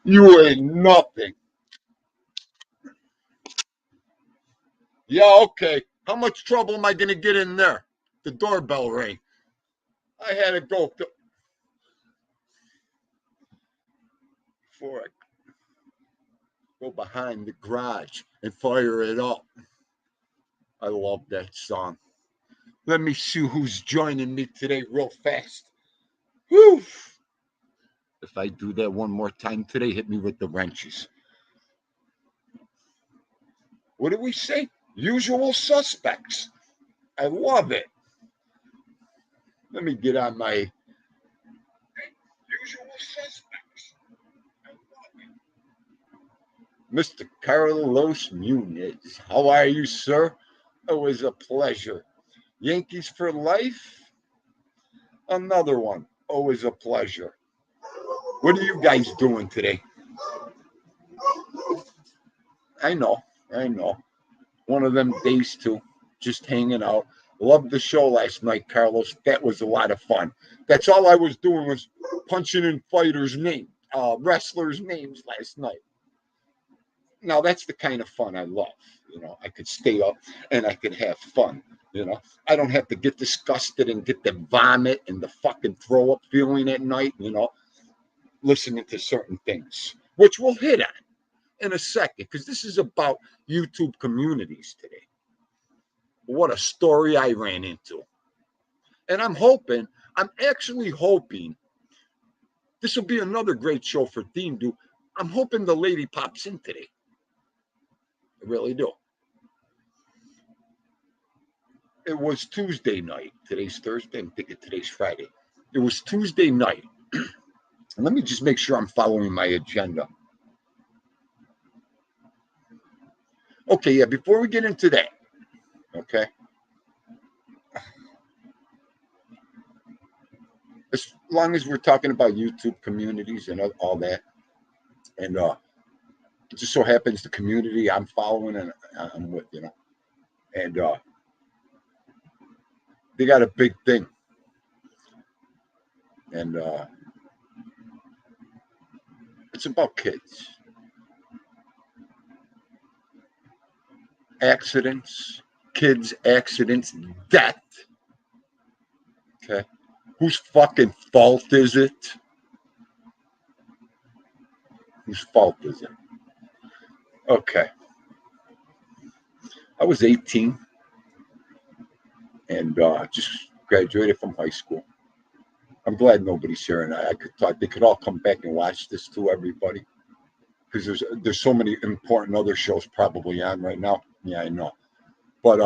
You ain't nothing. Yeah, okay. How much trouble am I going to get in there? The doorbell rang. I had to go before I go behind the garage and fire it up. I love that song. Let me see who's joining me today real fast. Whew. If I do that one more time today, hit me with the wrenches. What did we say? Usual suspects. I love it. Let me get on my usual suspects. I love it. Mr. Carlos Muniz. How are you, sir? Always a pleasure. Yankees for life? Another one. Always a pleasure. What are you guys doing today? I know. One of them days too. Just hanging out. Loved the show last night, Carlos. That was a lot of fun. That's all I was doing was punching in fighters' names, wrestlers' names last night. Now that's the kind of fun I love. I could stay up and I could have fun. I don't have to get disgusted and get the vomit and the fucking throw up feeling at night. Listening to certain things, which we'll hit on in a second, because this is about YouTube communities today. What a story I ran into. And I'm actually hoping, this will be another great show for Dean Do. I'm hoping the lady pops in today. I really do. It was Tuesday night. Today's Thursday. I'm thinking today's Friday. It was Tuesday night. And let me just make sure I'm following my agenda. Okay, yeah, before we get into that, okay, as long as we're talking about YouTube communities and all that, and it just so happens the community I'm following and I'm with, and they got a big thing, and it's about kids. Accidents, kids, accidents, death. Okay. Whose fucking fault is it? Whose fault is it? Okay. I was 18. and just graduated from high school. I'm glad nobody's here, and I could talk. They could all come back and watch this too, everybody, because there's so many important other shows probably on right now. Yeah, I know. But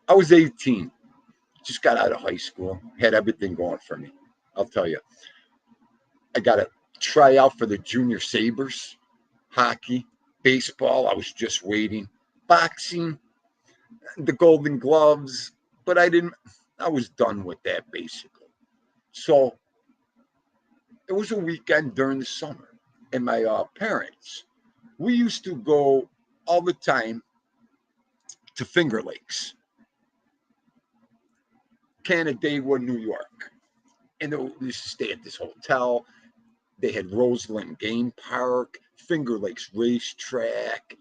I was 18, just got out of high school, had everything going for me. I'll tell you, I got to try out for the Junior Sabres, hockey, baseball. I was just waiting, boxing, the Golden Gloves, but I didn't. I was done with that basically. So it was a weekend during the summer, and my parents, we used to go all the time to Finger Lakes, Canandaigua, New York. And we used to stay at this hotel. They had Roseland Game Park, Finger Lakes Racetrack,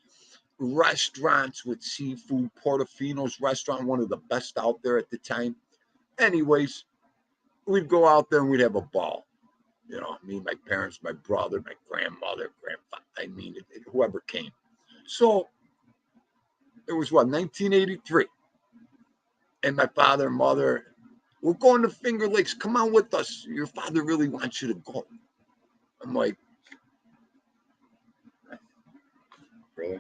restaurants with seafood. Portofino's restaurant, one of the best out there at the time. Anyways, we'd go out there and we'd have a ball. You know, me, my parents, my brother, my grandmother, grandfather. I mean, whoever came. So it was what, 1983, and my father and mother, we're going to Finger Lakes. Come on with us. Your father really wants you to go. I'm like, really?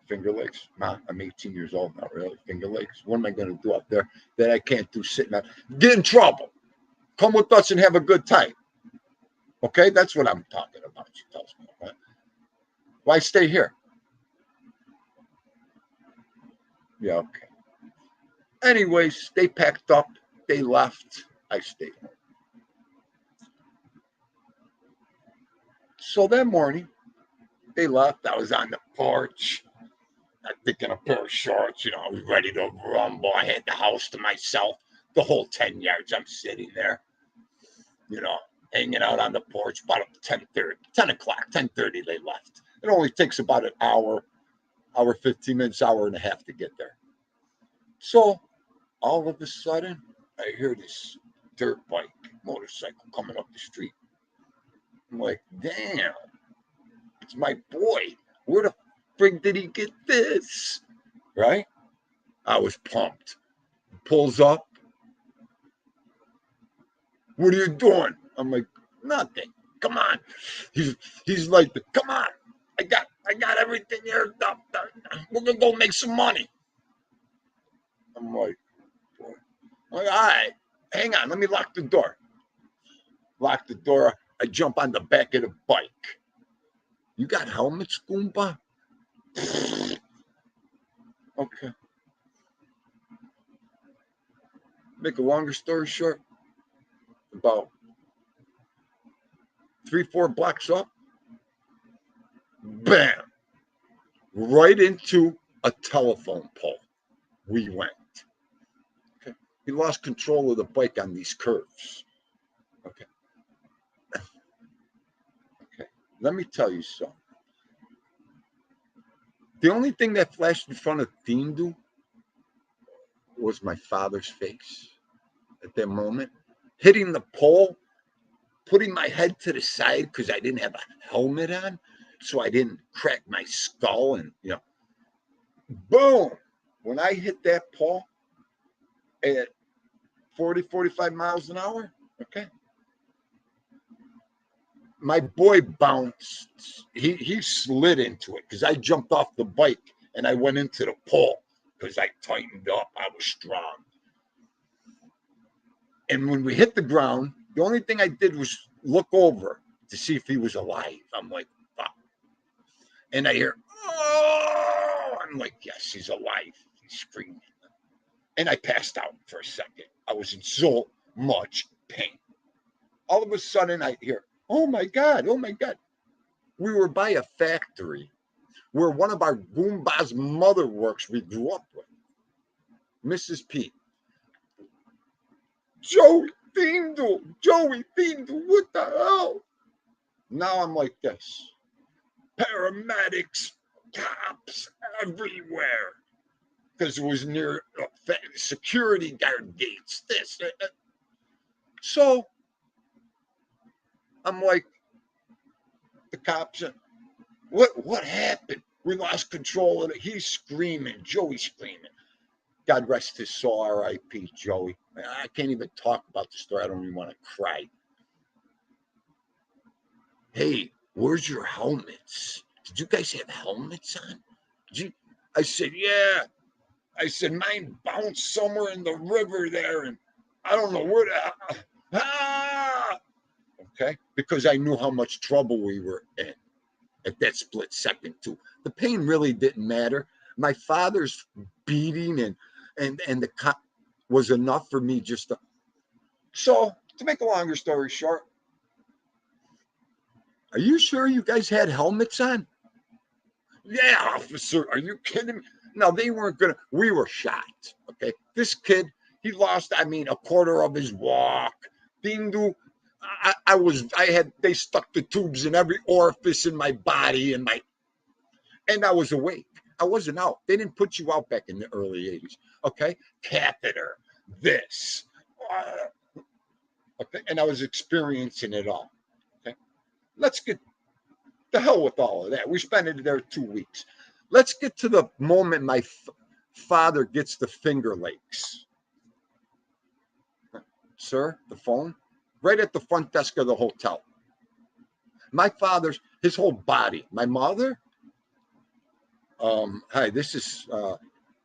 Finger Lakes? Mom, I'm 18 years old now. Really? Finger Lakes? What am I going to do up there that I can't do sitting out? Get in trouble. Come with us and have a good time. Okay? That's what I'm talking about, she tells me. Right? Why stay here? Yeah, okay. Anyways, they packed up. They left. I stayed home. So that morning, they left. I was on the porch. I think in a pair of shorts, you know, I was ready to rumble. I had the house to myself, the whole 10 yards. I'm sitting there, you know, hanging out on the porch about 10:30, 10 o'clock, 10:30 they left. It only takes about an hour, 15 minutes, hour and a half to get there. So all of a sudden, I hear this dirt bike, motorcycle coming up the street. I'm like, damn, it's my boy. Where the frig did he get this? Right? I was pumped. Pulls up. What are you doing? I'm like, nothing. Come on. He's like, come on. I got everything here. We're gonna go make some money. I'm like, all right, hang on, let me lock the door. Lock the door. I jump on the back of the bike. You got helmets, Goomba? Okay. Make a longer story short, about 3, 4 blocks up, bam, right into a telephone pole. We went. Okay. He lost control of the bike on these curves. Okay. Okay. Let me tell you something. The only thing that flashed in front of Dindu was my father's face at that moment, hitting the pole, putting my head to the side because I didn't have a helmet on, so I didn't crack my skull, and boom! When I hit that pole at 40, 45 miles an hour, okay, my boy bounced. He slid into it because I jumped off the bike and I went into the pole because I tightened up. I was strong. And when we hit the ground, the only thing I did was look over to see if he was alive. I'm like, fuck. And I hear, oh, I'm like, yes, he's alive. He's screaming. And I passed out for a second. I was in so much pain. All of a sudden, I hear, oh my God, oh my God. We were by a factory where one of our Goomba's mother works we grew up with, Mrs. P. Joey Fiendle, what the hell? Now I'm like this. Paramedics, cops everywhere. Because it was near security guard gates, this. So I'm like, the cops, what happened? We lost control of it. He's screaming, Joey's screaming. God rest his soul, R.I.P. Joey. I can't even talk about the story. I don't even want to cry. Hey, where's your helmets? Did you guys have helmets on? I said, yeah. I said, mine bounced somewhere in the river there, and I don't know where okay, because I knew how much trouble we were in at that split second too. The pain really didn't matter. My father's beating and the cop was enough for me just to. So to make a longer story short, are you sure you guys had helmets on? Yeah, officer, are you kidding me? No, they weren't gonna. We were shot. Okay, this kid, he lost. I mean, a quarter of his walk. Dindu, they stuck the tubes in every orifice in my body and I was awake. I wasn't out. They didn't put you out back in the early 80s. Okay, catheter, this, okay, and I was experiencing it all. Okay, let's get the hell with all of that. We spent it there 2 weeks. Let's get to the moment my father gets the Finger Lakes. Sir, the phone, right at the front desk of the hotel. My father's, his whole body. My mother, hi, this is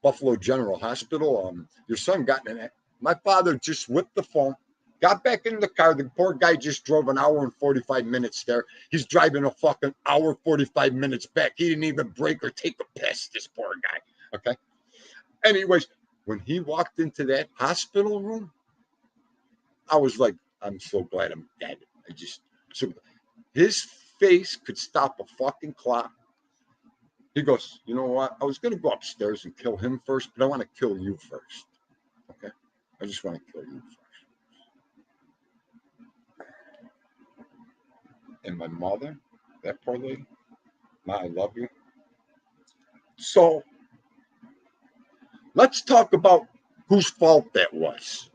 Buffalo General Hospital. Your son got in it. My father just whipped the phone, got back in the car. The poor guy just drove an hour and 45 minutes there. He's driving a fucking hour, 45 minutes back. He didn't even break or take a piss, this poor guy. Okay. Anyways, when he walked into that hospital room, I was like, I'm so glad I'm dead. His face could stop a fucking clock. He goes, you know what? I was going to go upstairs and kill him first, but I want to kill you first. Okay? I just want to kill you first. And my mother, that poor lady, Ma, I love you. So let's talk about whose fault that was.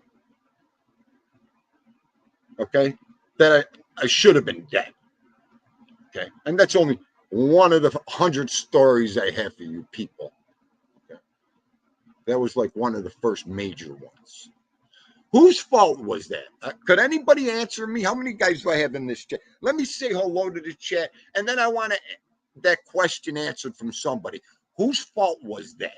Okay? That I should have been dead. Okay? And that's only one of the 100 stories I have for you people. Okay? That was like one of the first major ones. Whose fault was that? Could anybody answer me? How many guys do I have in this chat? Let me say hello to the chat, and then I want that question answered from somebody. Whose fault was that?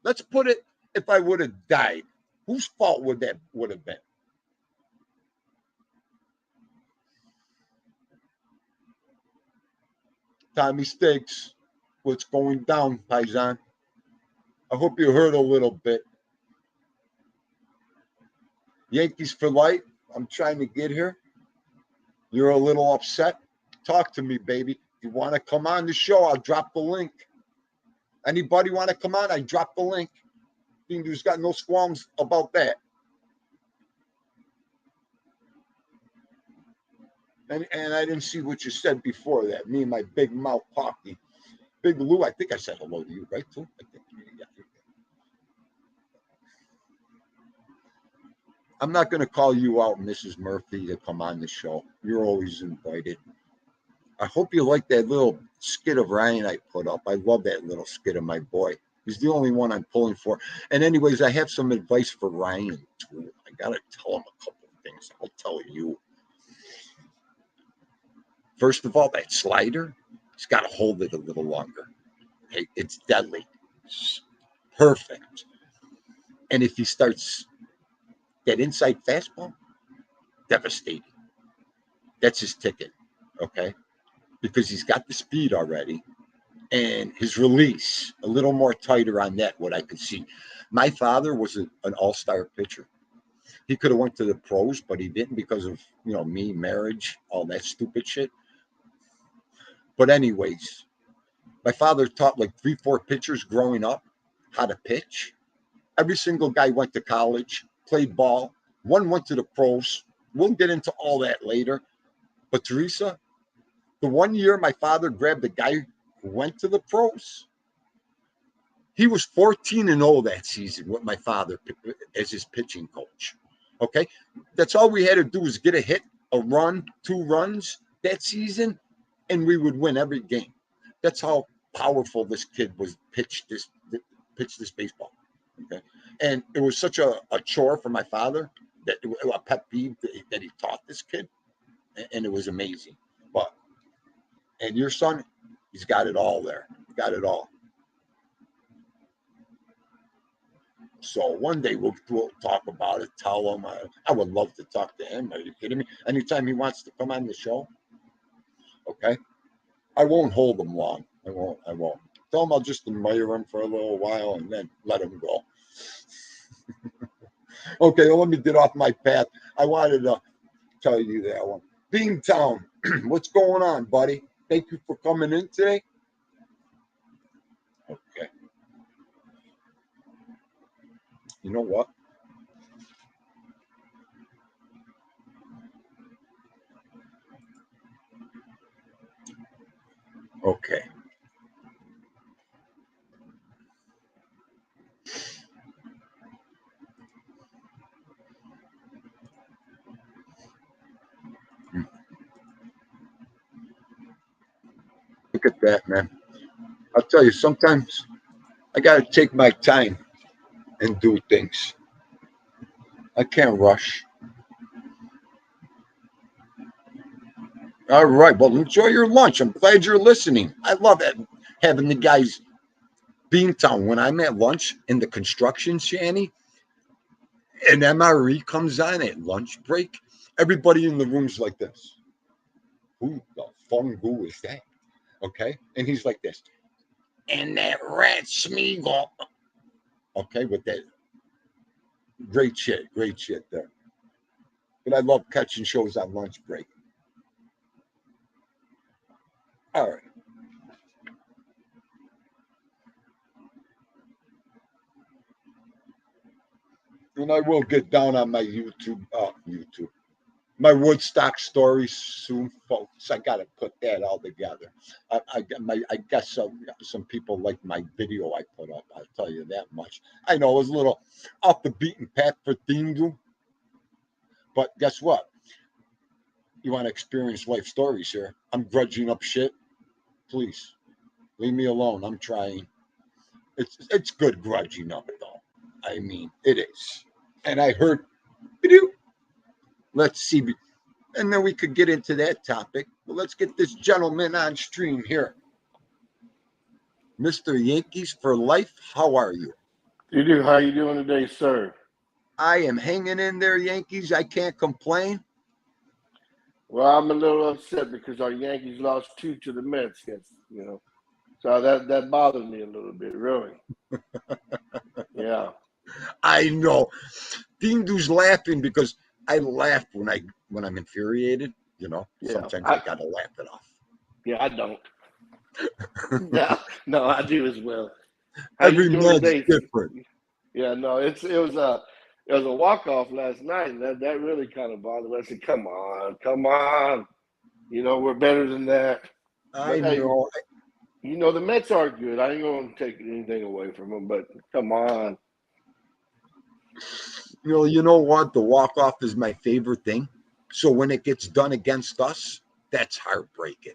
Let's put it, if I would have died, whose fault would have been? Tommy Stakes, what's going down, Paisan? I hope you heard a little bit. Yankees for life. I'm trying to get here. You're a little upset. Talk to me, baby. If you want to come on the show, I'll drop the link. Anybody want to come on? I drop the link. There's got no qualms about that. And I didn't see what you said before that. Me and my big mouth talking. Big Lou, I think I said hello to you, right, too? I think, yeah. I'm not going to call you out, Mrs. Murphy, to come on the show. You're always invited. I hope you like that little skit of Ryan I put up. I love that little skit of my boy. He's the only one I'm pulling for. And anyways, I have some advice for Ryan, too. I got to tell him a couple of things. I'll tell you. First of all, that slider, he's got to hold it a little longer. Okay? It's deadly. It's perfect. And if he starts that inside fastball, devastating. That's his ticket, okay? Because he's got the speed already. And his release, a little more tighter on that, what I could see. My father was an all-star pitcher. He could have went to the pros, but he didn't because of, me, marriage, all that stupid shit. But anyways, my father taught like 3-4 pitchers growing up how to pitch. Every single guy went to college, played ball. One went to the pros. We'll get into all that later. But Teresa, the 1 year my father grabbed the guy who went to the pros, he was 14-0 that season with my father as his pitching coach. Okay? That's all we had to do was get a hit, a run, 2 runs that season, and we would win every game. That's how powerful this kid was pitched, this pitch this baseball. Okay. And it was such a chore for my father that a pet peeve that he taught this kid. And it was amazing. And your son, he's got it all there. Got it all. So one day we'll talk about it. Tell him I would love to talk to him. Are you kidding me? Anytime he wants to come on the show, okay. I won't hold him long. I won't. Tell him I'll just admire him for a little while and then let him go. Okay, well, let me get off my path. I wanted to tell you that one. Beantown, what's going on, buddy? Thank you for coming in today. Okay. You know what? Okay. Look at that, man. I'll tell you, sometimes I got to take my time and do things. I can't rush. All right. Well, enjoy your lunch. I'm glad you're listening. I love it, having the guys Beantown. When I'm at lunch in the construction shanty and MRE comes on at lunch break, everybody in the room's like this. Who the fungu is that? Okay. And he's like this. And that rat Smeagol. Okay. With that great shit there. But I love catching shows on lunch break. All right. And I will get down on my YouTube, my Woodstock stories soon, folks. I got to put that all together. I guess some people like my video I put up. I'll tell you that much. I know it was a little off the beaten path for Dindu, but guess what? You want to experience life stories here? I'm grudging up shit. Please leave me alone. I'm trying. It's good grudging up though. I mean, it is. And I heard, let's see, and then we could get into that topic. But let's get this gentleman on stream here. Mr. Yankees for life, how are you? How you doing today, sir? I am hanging in there, Yankees. I can't complain. Well, I'm a little upset because our Yankees lost 2 to the Mets. So that bothered me a little bit, really. Yeah. I know. Dindu's laughing because I laugh when I'm infuriated. Yeah. Sometimes I gotta laugh it off. Yeah, I don't. No, I do as well. How Every you doing man's today? different. Yeah, no, it was a walk-off last night, and that really kind of bothered me. I said, come on. We're better than that. I But hey, know. the Mets are good. I ain't going to take anything away from them, but come on. You know what? The walk-off is my favorite thing. So when it gets done against us, that's heartbreaking.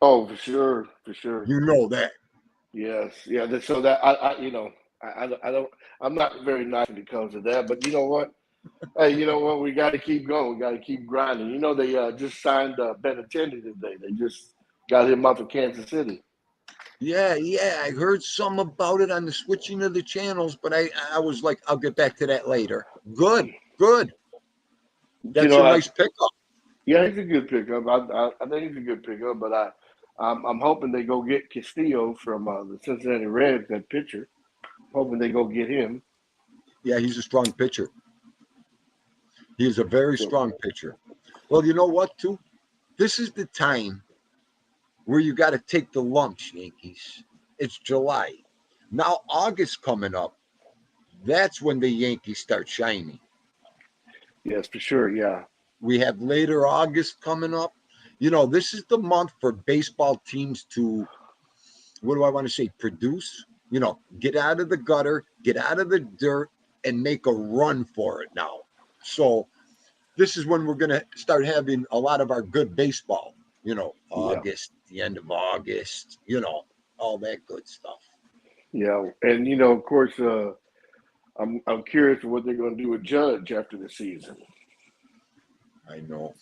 Oh, for sure. You know that. Yes, yeah. So that I don't. I'm not very nice when it comes to that. But you know what? Hey, you know what? We got to keep going. We got to keep grinding. They just signed Benintendi today. They just got him up in Kansas City. Yeah. I heard some about it on the switching of the channels, but I was like, I'll get back to that later. Good. That's a nice pickup. Yeah, he's a good pickup. I think he's a good pickup, but I'm hoping they go get Castillo from the Cincinnati Reds, that pitcher. Hoping they go get him. Yeah, he's a strong pitcher. He is a very strong pitcher. Well, you know what, too? This is the time where you got to take the lumps, Yankees. It's July. Now, August coming up. That's when the Yankees start shining. Yes, for sure. Yeah. We have later August coming up. This is the month for baseball teams to, what do I want to say, produce, get out of the gutter, get out of the dirt, and make a run for it now. So this is when we're going to start having a lot of our good baseball, August, the end of August, all that good stuff. Yeah, and of course, I'm curious what they're going to do with Judge after the season. I know.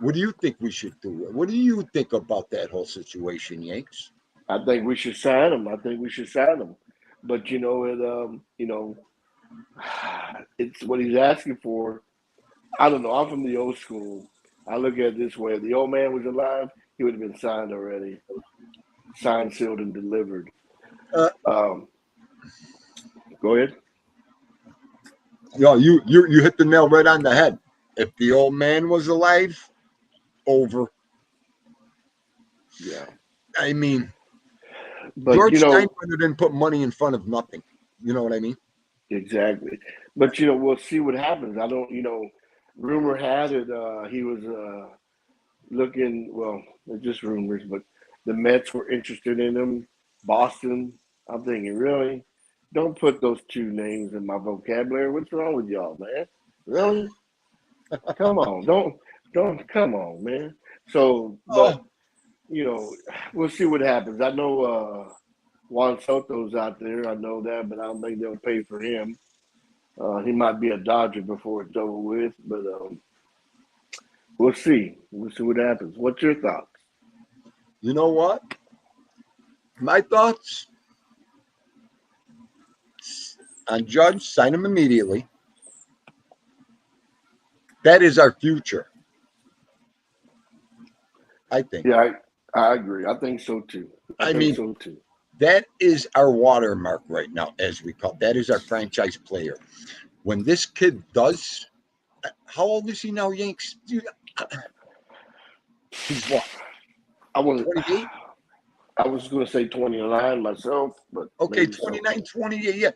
What do you think we should do? What do you think about that whole situation, Yanks? I think we should sign him. I think we should sign him. But it's what he's asking for. I don't know. I'm from the old school. I look at it this way: if the old man was alive, he would have been signed already, signed, sealed, and delivered. Uh, Um, Go ahead. you hit the nail right on the head. If the old man was alive, over. Yeah, I mean, but George Steinbrenner didn't put money in front of nothing. You know what I mean? exactly. But we'll see what happens. I don't. Rumor had it he was looking. Well, they're just rumors, but the Mets were interested in him. Boston. I'm thinking, really? Don't put those two names in my vocabulary. What's wrong with y'all, man? Really? Come on, don't come on, man. So, but Oh, we'll see what happens. I know Juan Soto's out there. I know that, but I don't think they'll pay for him. He might be a Dodger before it's over with, but we'll see. We'll see what happens. What's your thoughts? you know what? My thoughts on Judge, sign him immediately. That is our future, I think. Yeah, I agree. I think so too. I I think mean, so too. that is our watermark right now, as we call it. That is our franchise player. When this kid does, how old is he now, Yanks? He's what, I was 28? I was going to say 29 myself, but Okay, maybe so. 29, 28. Yeah.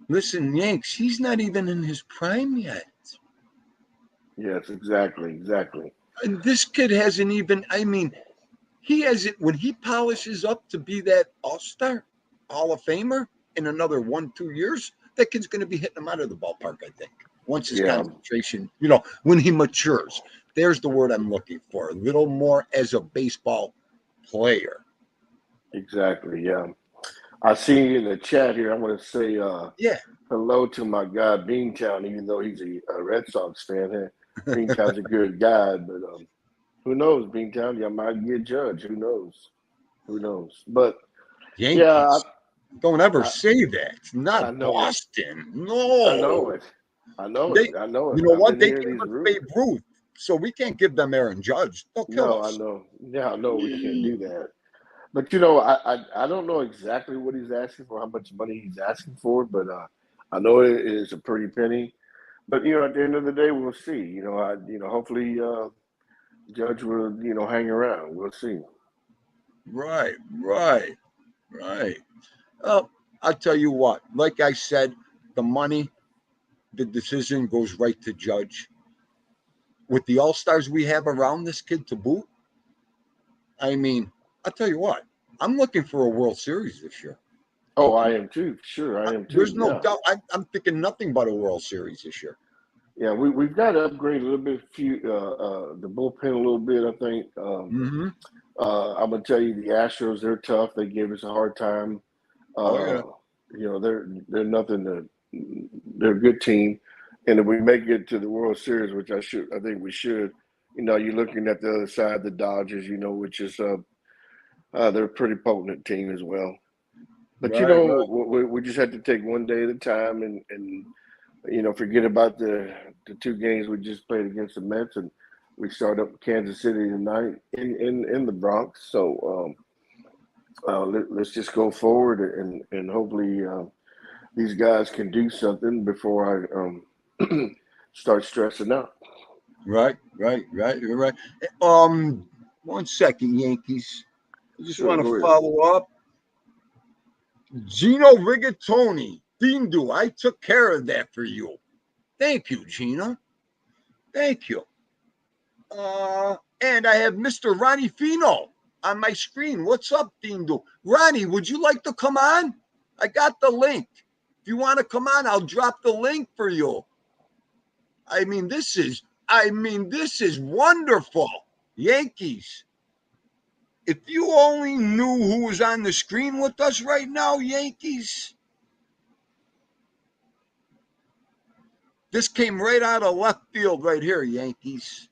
Listen, Yanks, he's not even in his prime yet. Yes, exactly, exactly. And this kid hasn't even, I mean, he hasn't, when he polishes up to be that all star, Hall of Famer in another 1, 2 years, that kid's going to be hitting him out of the ballpark, I think. Once his Yeah, concentration, when he matures, there's the word I'm looking for. A little more as a baseball player. exactly. Yeah. I see in the chat here. I want to say Yeah. hello to my guy Beantown, even though he's a Red Sox fan. Beantown's a good guy, but who knows, Beantown? You might get judged. Who knows? Who knows? But yeah, Yankees. Don't ever I, say that. I Not know it. Boston. I know No. it. I know it. They, I know it. you know I've what? been They hearing gave these us Babe rumors. Ruth, so we can't give them Aaron Judge. They'll kill No, I us. know. Yeah, I know we can't do that. But I don't know exactly what he's asking for, how much money he's asking for, but I know it is a pretty penny. But at the end of the day, we'll see. Hopefully Judge will hang around. We'll see. Right, right, right. Oh, I'll tell you what. Like I said, the money, the decision goes right to Judge. With the all stars we have around this kid to boot, I mean, I'll tell you what. I'm looking for a World Series this year, Oh, I Yankees. am too. Sure, I am There's too. no Yeah, doubt. I'm thinking nothing but a World Series this year. yeah. We've got to upgrade a little bit, the bullpen a little bit. I think. Mm-hmm. I'm gonna tell you, the Astros, they're tough. They gave us a hard time. Oh Uh, yeah. they're nothing to. They're a good team, and if we make it to the World Series, which I think we should. You're looking at the other side, the Dodgers. Which is they're a pretty potent team as well. But Right, right. we just have to take one day at a time, and forget about the two games we just played against the Mets, and we start up Kansas City tonight in the Bronx. So let's just go forward and hopefully these guys can do something before I start stressing out. Right, right, right, right. Um, 1 second, Yankees. I just Sure, want to go ahead. follow up. Gino Rigatoni, Dindu, I took care of that for you. Thank you, Gino. Thank you. And I have Mr. Ronnie Fino on my screen. What's up, Dindu? Ronnie, would you like to come on? I got the link. If you want to come on, I'll drop the link for you. I mean, this is wonderful. Yankees. If you only knew who was on the screen with us right now, Yankees. This came right out of left field right here, Yankees.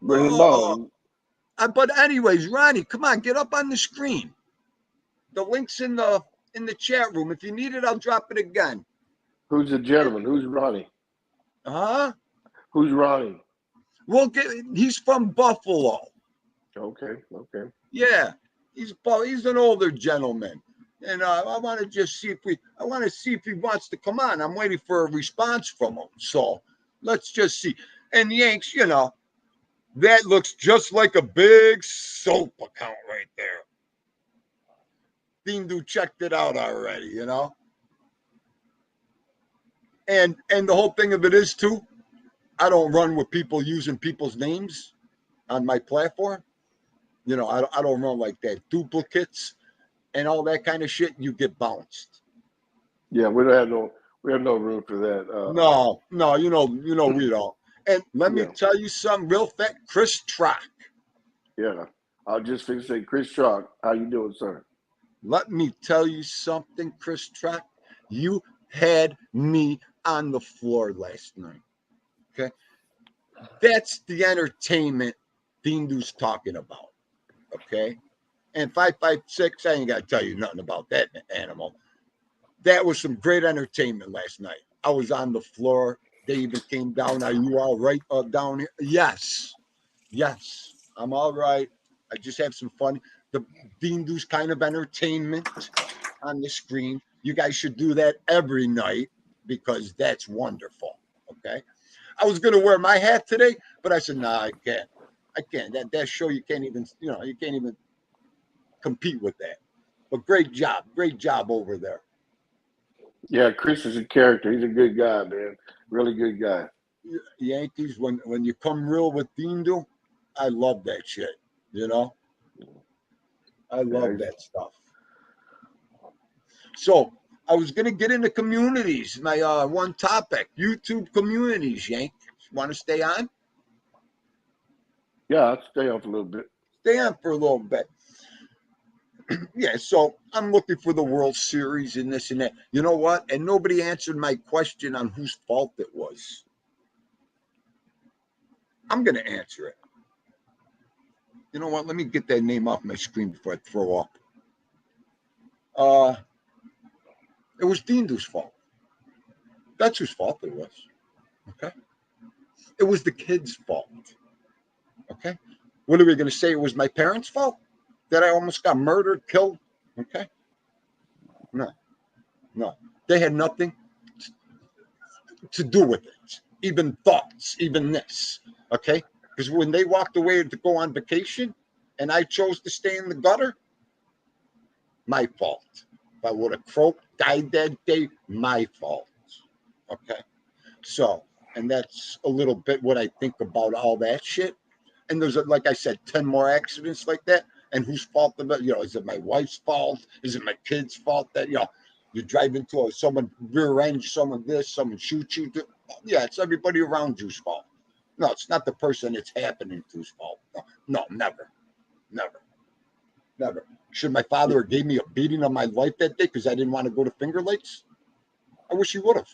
Bring him on. But anyways, Ronnie, come on, get up on the screen. The link's in the chat room. If you need it, I'll drop it again. Who's the gentleman? Who's Ronnie? Huh? Who's Ronnie? Well, he's from Buffalo. Okay. Yeah, he's an older gentleman, and I want to just see if he wants to come on. I'm waiting for a response from him. So let's just see. And Yanks, that looks just like a big soap account right there. Dindu checked it out already, And the whole thing of it is too, I don't run with people using people's names on my platform. I don't run like that. Duplicates and all that kind of shit, you get bounced. Yeah, we have no room for that. No, we don't. And let me tell you something real fast. Chris Trock. Yeah, I'll just fix say, Chris Trock, how you doing, sir? Let me tell you something, Chris Trock. You had me on the floor last night. Okay, that's the entertainment Dindu's talking about. Okay, and 556, I ain't got to tell you nothing about that animal. That was some great entertainment last night. I was on the floor. They even came down. Are you all right down here? Yes, I'm all right. I just have some fun. The Dindu's kind of entertainment on the screen. You guys should do that every night because that's wonderful. Okay. I was going to wear my hat today, but I said, I can't. That show, you can't even compete with that. But great job over there. Yeah, Chris is a character. He's a good guy, man. Really good guy. Yankees, when you come real with Dindu, I love that shit. I love that stuff. So I was going to get into communities. My one topic, YouTube communities. Yank, want to stay on? Yeah, I'll stay on for a little bit. Stay on for a little bit. Yeah, so I'm looking for the World Series and this and that. You know what? And nobody answered my question on whose fault it was. I'm going to answer it. You know what? Let me get that name off my screen before I throw up. It was Dindu's fault. That's whose fault it was. Okay. It was the kid's fault. Okay. What are we going to say? It was my parents' fault that I almost got murdered, killed. Okay. No. They had nothing to do with it. Even thoughts, even this. Okay. Because when they walked away to go on vacation and I chose to stay in the gutter, my fault. If I would have croaked, died that day, my fault. Okay. So, and that's a little bit what I think about all that shit. And there's, like I said, 10 more accidents like that. And whose fault? Is it my wife's fault? Is it my kid's fault that, you drive into someone rear end, someone this, someone shoot you? Yeah, it's everybody around you's fault. No, it's not the person it's happening to's fault. No, never. Should my father have gave me a beating of my life that day because I didn't want to go to Finger Lakes? I wish he would have.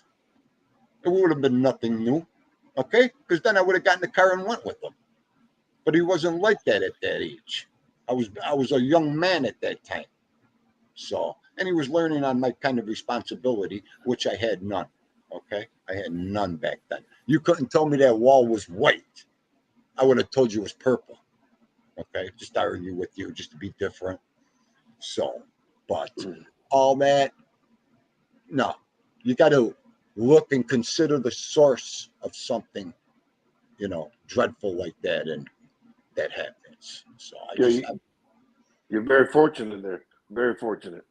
It would have been nothing new. Okay? Because then I would have gotten in the car and went with him. But he wasn't like that at that age. I was a young man at that time. So, and he was learning on my kind of responsibility, which I had none. Okay? I had none back then. You couldn't tell me that wall was white. I would have told you it was purple. Okay? Just argue with you, just to be different. So, but all that, no. You got to look and consider the source of something, dreadful like that, and that happens. So you're very fortunate there. Very fortunate.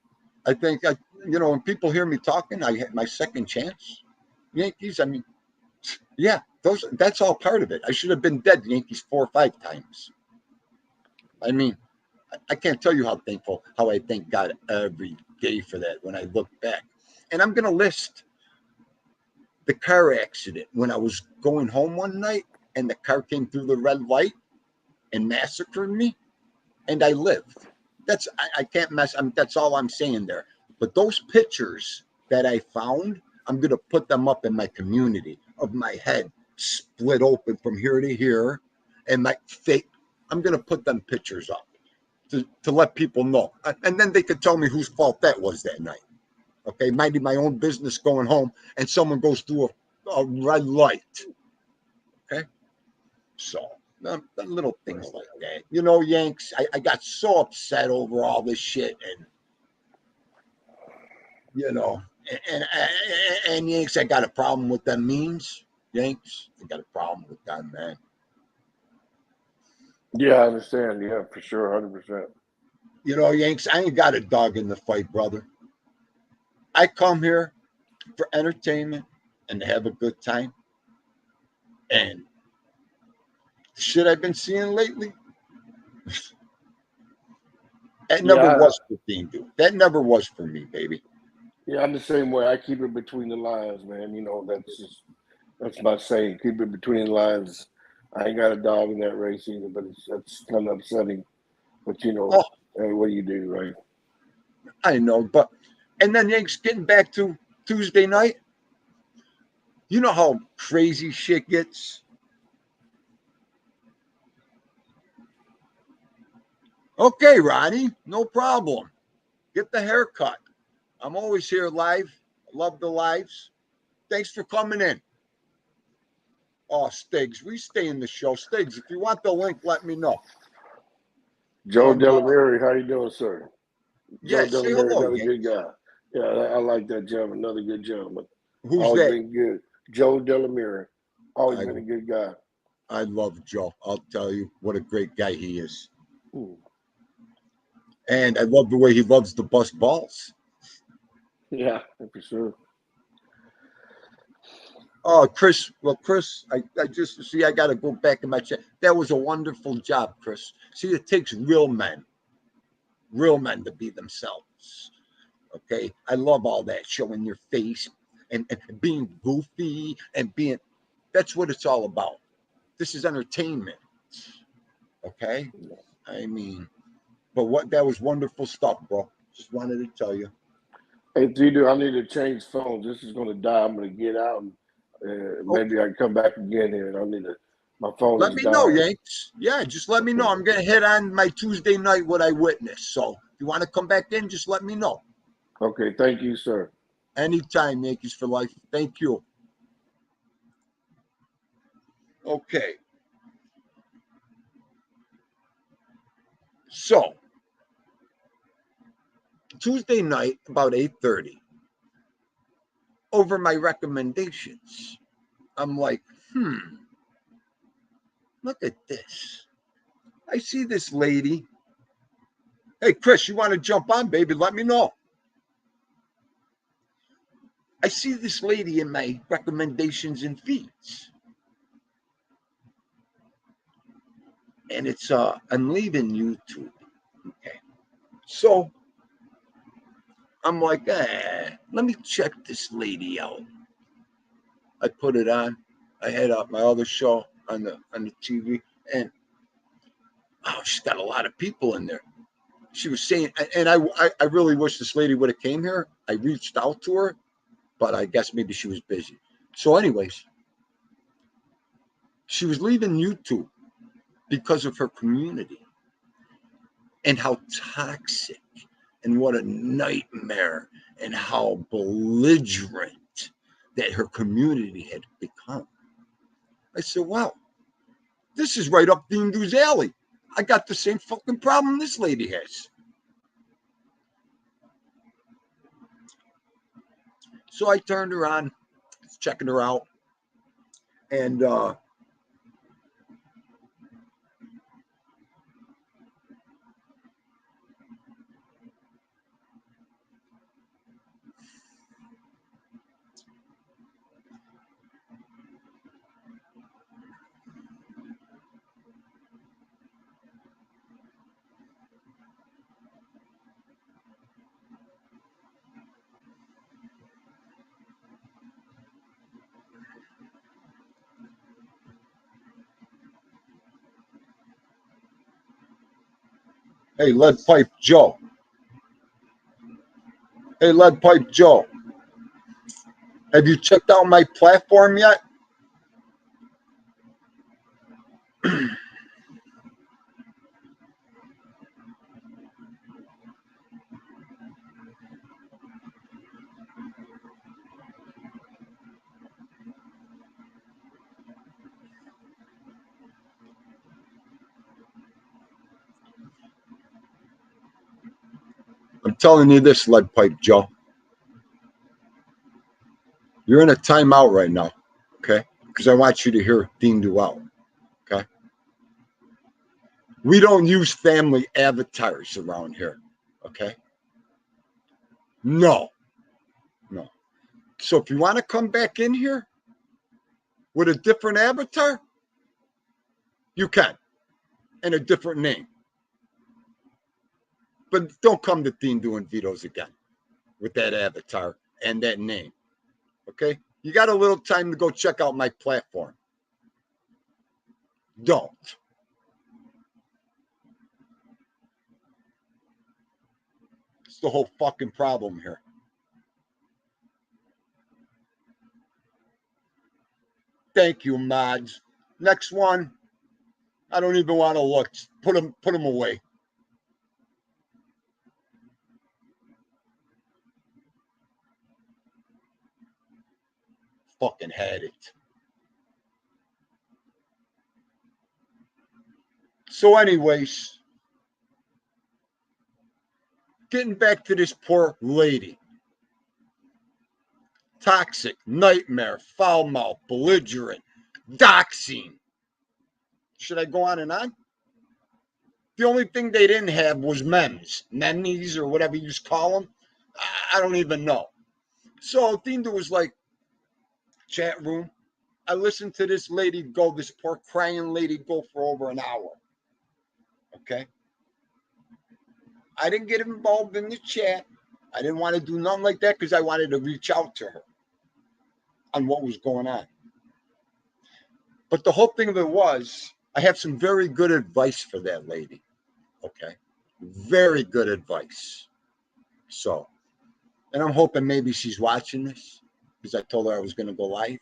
I think when people hear me talking, I had my second chance. Yankees, I mean, yeah, that's all part of it. I should have been dead, Yankees, 4 or 5 times. I mean, I can't tell you how I thank God every day for that when I look back. And I'm going to list the car accident when I was going home one night and the car came through the red light and massacred me. and I lived. I can't mess. That's all I'm saying there. But those pictures that I found, I'm gonna put them up in my community of my head split open from here to here, and my face. I'm gonna put them pictures up to let people know, and then they could tell me whose fault that was that night. Okay, minding my own business, going home, and someone goes through a red light. Okay, so the little things like that, Yanks. I got so upset over all this shit, and you know, and Yanks, I got a problem with them memes. Yanks, I got a problem with them, man. Yeah, I understand. Yeah, for sure, 100%. Yanks, I ain't got a dog in the fight, brother. I come here for entertainment and to have a good time. And the shit I've been seeing lately, that never Yeah, was for Dean, dude. That never was for me, baby. yeah, I'm the same way. I keep it between the lines, man. That's my saying. Keep it between the lines. I ain't got a dog in that race either, but that's kind of upsetting. But Oh, hey, what do you do, right? I know, and then Yanks, getting back to Tuesday night, you know how crazy shit gets? Okay, Ronnie, no problem. Get the haircut. I'm always here live. I love the lives. Thanks for coming in. Oh, Stiggs, we stay in the show. Stiggs, if you want the link, let me know. Joe And Delamere, how you doing, sir? Joe yeah, say Delamere, hello, another good Yanks. guy. Yeah, I like that gentleman. Another good gentleman. Who's Always that? been good. Joe Delamere, always I been a good guy. I love Joe. I'll tell you what a great guy he is. Hmm. And I love the way he loves to bust balls. Yeah, for sure. Oh, Chris. Well, Chris, I just see I got to go back in my chat. That was a wonderful job, Chris. See, it takes real men to be themselves. Okay. I love all that showing your face and being goofy and being, that's what it's all about. This is entertainment. Okay. I mean, but that was wonderful stuff, bro. Just wanted to tell you. Hey, Tito, I need to change phones. This is going to die. I'm going to get out and Okay. maybe I can come back again here. And I need to. My phone Let is me know, dying. Yanks. Yeah, just let me know. Okay. I'm going to hit on my Tuesday night what I witnessed. So if you want to come back in, just let me know. Okay. Thank you, sir. Anytime, Yankees for life. Thank you. Okay. So Tuesday night, about 8:30, over my recommendations, I'm like, look at this. I see this lady. Hey, Chris, you want to jump on, baby? Let me know. I see this lady in my recommendations and feeds. And it's I'm leaving YouTube. Okay. So I'm like, let me check this lady out. I put it on. I had my other show on the TV, and oh, she's got a lot of people in there. She was saying, and I really wish this lady would have came here. I reached out to her, but I guess maybe she was busy. So, anyways, she was leaving YouTube because of her community and how toxic and what a nightmare and how belligerent that her community had become. I said, wow, this is right up Dean Du's alley. I got the same fucking problem this lady has. So I turned her on, checking her out, and Hey, Lead Pipe Joe. Hey, Lead Pipe Joe. Have you checked out my platform yet? I'm telling you this, Lead Pipe Joe. You're in a timeout right now, okay? Because I want you to hear Dean Duell, okay? We don't use family avatars around here, okay? No, no. So if you want to come back in here with a different avatar, you can, and a different name. But don't come to Dean doing vetoes again with that avatar and that name, okay? You got a little time to go check out my platform. Don't. It's the whole fucking problem here. Thank you, mods. Next one. I don't even want to look. Put them away. Fucking had it. So, anyways, getting back to this poor lady. Toxic, nightmare, foul mouth, belligerent, doxing. Should I go on and on? The only thing they didn't have was memes or whatever you call them. I don't even know. So Dinda was like, chat room. I listened to this lady go, this poor crying lady go for over an hour. Okay. I didn't get involved in the chat. I didn't want to do nothing like that because I wanted to reach out to her on what was going on. But the whole thing of it was, I have some very good advice for that lady. Okay. Very good advice. So, and I'm hoping maybe she's watching this because I told her I was going to go live.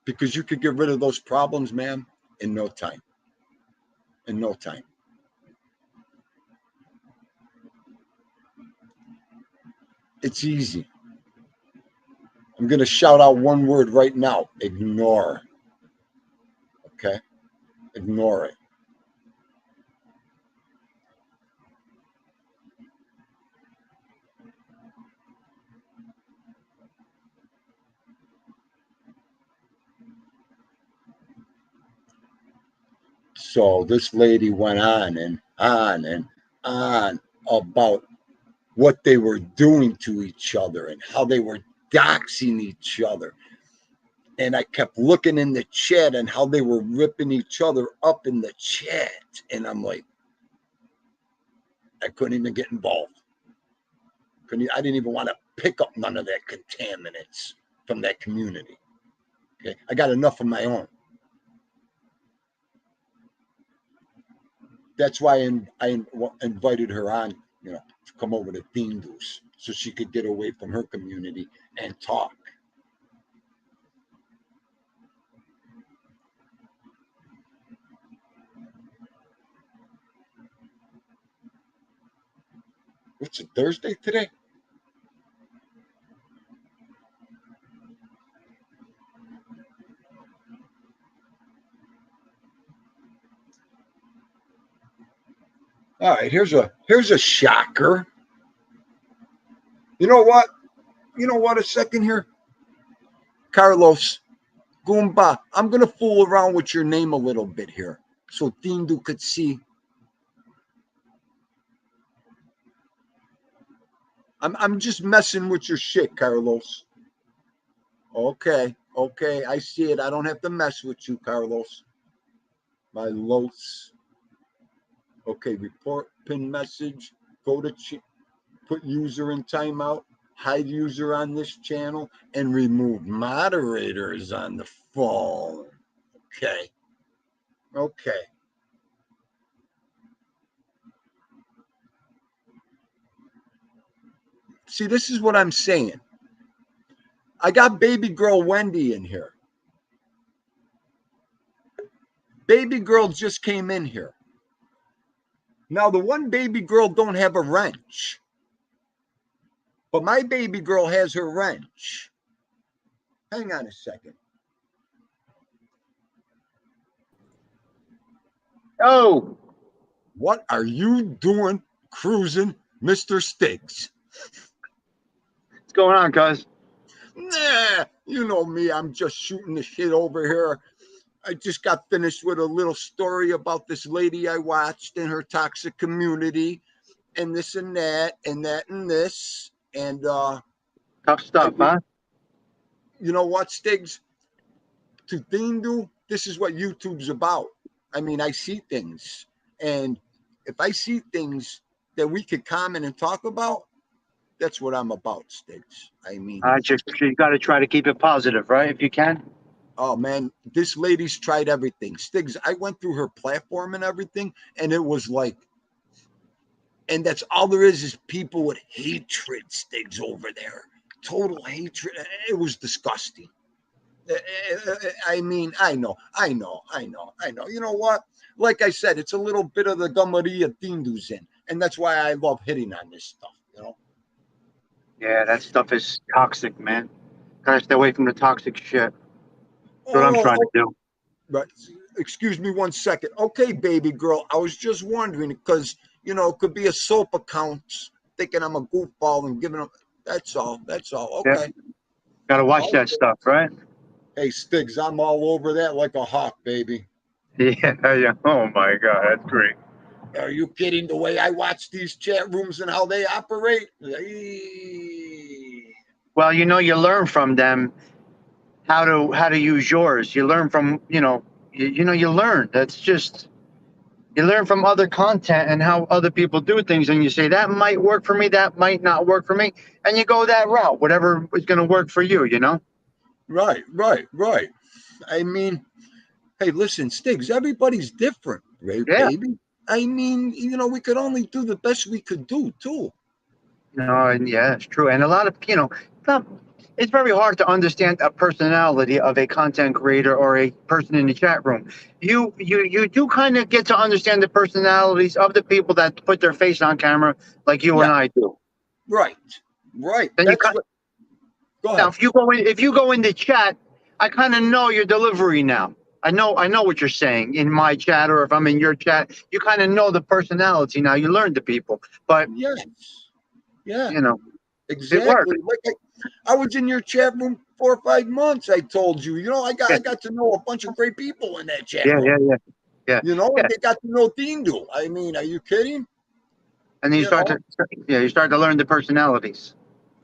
Because you could get rid of those problems, ma'am, in no time. In no time. It's easy. I'm going to shout out one word right now. Ignore. Okay? Ignore it. So this lady went on and on and on about what they were doing to each other and how they were doxing each other. And I kept looking in the chat and how they were ripping each other up in the chat. And I'm like, I couldn't even get involved. I didn't even want to pick up none of that contaminants from that community. Okay, I got enough of my own. That's why I invited her on, to come over to Dingus so she could get away from her community and talk. What's it, Thursday today? All right, here's a shocker. You know what? A second here. Carlos, Goomba, I'm going to fool around with your name a little bit here so Dindu could see. I'm just messing with your shit, Carlos. Okay, I see it. I don't have to mess with you, Carlos. My Los. Okay, report pin message. Go to put user in timeout. Hide user on this channel and remove moderators on the phone. Okay. See, this is what I'm saying. I got baby girl Wendy in here. Baby girl just came in here. Now, the one baby girl don't have a wrench, but my baby girl has her wrench. Hang on a second. Oh, What are you doing cruising, Mr. Stiggs? what's going on, cuz? Nah, you know me. I'm just shooting the shit over here. I just got finished with a little story about this lady I watched in her toxic community and this and that and that and this. And Tough stuff, huh? you know what, Stiggs? To Dindu, this is what YouTube's about. I mean, I see things. And if I see things that we could comment and talk about, that's what I'm about, Stiggs. I mean, Just you got to try to keep it positive, right? If you can. oh man, this lady's tried everything. Stiggs, I went through her platform and everything, and it was like, and that's all there is people with hatred, Stiggs, over there. Total hatred. It was disgusting. I mean, I know. You know what? Like I said, it's a little bit of the Gamaria Dindu's in, and that's why I love hitting on this stuff, you know? Yeah, that stuff is toxic, man. Gotta stay away from the toxic shit. That's what I'm trying to Oh, do. but excuse me 1 second. Okay, baby girl, I was just wondering because, you know, it could be a soap account thinking I'm a goofball and giving them. That's all. Yeah, Okay. gotta watch that stuff, right? Hey, Stiggs, I'm all over that like a hawk, baby. Yeah, yeah. Oh my God, that's great. Are you kidding? The way I watch these chat rooms and how they operate? Well, you learn from them how to use yours. You learn from you learn. That's just you learn from other content and how other people do things, and you say that might work for me, that might not work for me, and you go that route. Whatever is going to work for you, you know. Right. I mean, hey, listen, Stiggs, everybody's different, right, Yeah. baby? I mean, you know, we could only do the best we could do, too. No, and yeah, it's true. And a lot of not- it's very hard to understand a personality of a content creator or a person in the chat room. You do kind of get to understand the personalities of the people that put their face on camera, like you Yeah, and I do. right. Then you That's what. Go now, ahead. if you go in the chat, I kind of know your delivery now. I know what you're saying in my chat, or if I'm in your chat, you kind of know the personality now. You learn the people, but Yes. Yeah, you know it exactly. works. Like I was in your chat room 4 or 5 months. I told you, you know, Yeah, I got to know a bunch of great people in that chat yeah, room. yeah, yeah, yeah, You know, yeah. and they got to know Dindu. I mean, are you kidding? And then You know, you start to learn the personalities.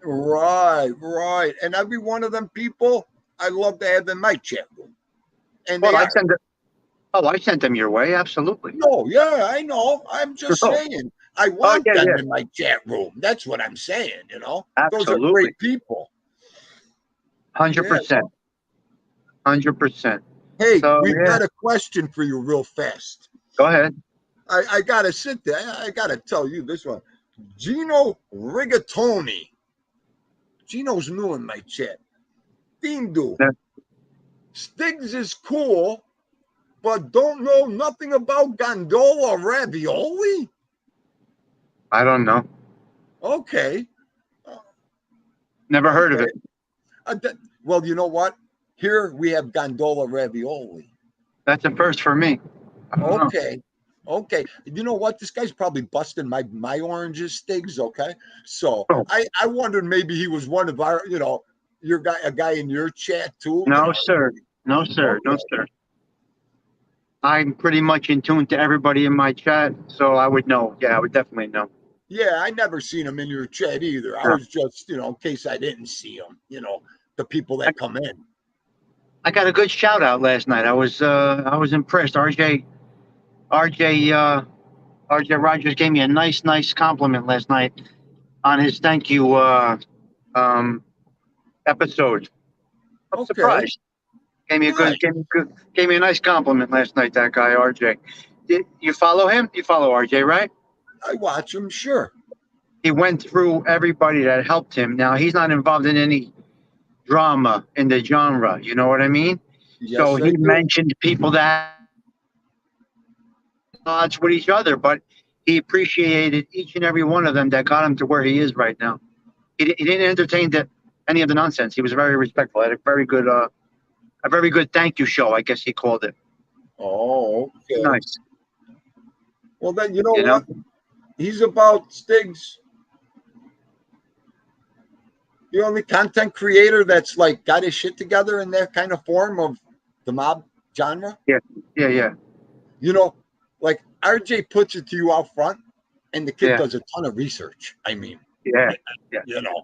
right. And every one of them people, I love to have in my chat room, and Well, they are. I sent them your way. Absolutely. No, yeah, I know. I'm just Oh, saying, I oh want yeah, them yeah. in my chat room. That's what I'm saying. You know, those are Absolutely. great people. Hundred Yeah. percent. 100%. Hey, So we've yeah, got a question for you, real fast. go ahead. I gotta sit there. I gotta tell you this one. Gino Rigatoni. Gino's new in my chat. Dindu. Yeah, Stiggs is cool, but don't know nothing about gondola ravioli. I don't know. Okay. Never heard of Okay. it. Well, you know what? Here we have gondola ravioli. That's a first for me. I don't know. Okay. You know what? This guy's probably busting my oranges, Stiggs. Okay. So Oh, I wondered maybe he was one of our, you know, a guy in your chat too. You no, know. sir. No, sir. No, Okay. sir. I'm pretty much in tune to everybody in my chat, so I would know. Yeah, I would definitely know. Yeah, I never seen him in your chat either. I No. was just, you know, in case I didn't see him, you know, the people I, that come in. I got a good shout out last night. I was impressed. RJ Rogers gave me a nice compliment last night on his thank you um episode. I'm Okay. surprised. Gave me a Nice. gave me a nice compliment last night. That guy RJ. Did you follow him? You follow RJ, right? I watch him, sure. he went through everybody that helped him. Now he's not involved in any drama in the genre. You know what I mean? So Yes, I he do. mentioned people that had odds with each other, but he appreciated each and every one of them that got him to where he is right now. He didn't entertain any of the nonsense. He was very respectful. Had a very good thank you show, I guess he called it. Oh, okay. Nice, Well, then you know you know. what? He's about Stiggs, the only content creator that's like got his shit together in that kind of form of the mob genre. Yeah, yeah, yeah, You know, like RJ puts it to you out front, and the kid yeah, does a ton of research. I mean, yeah, yeah. you know,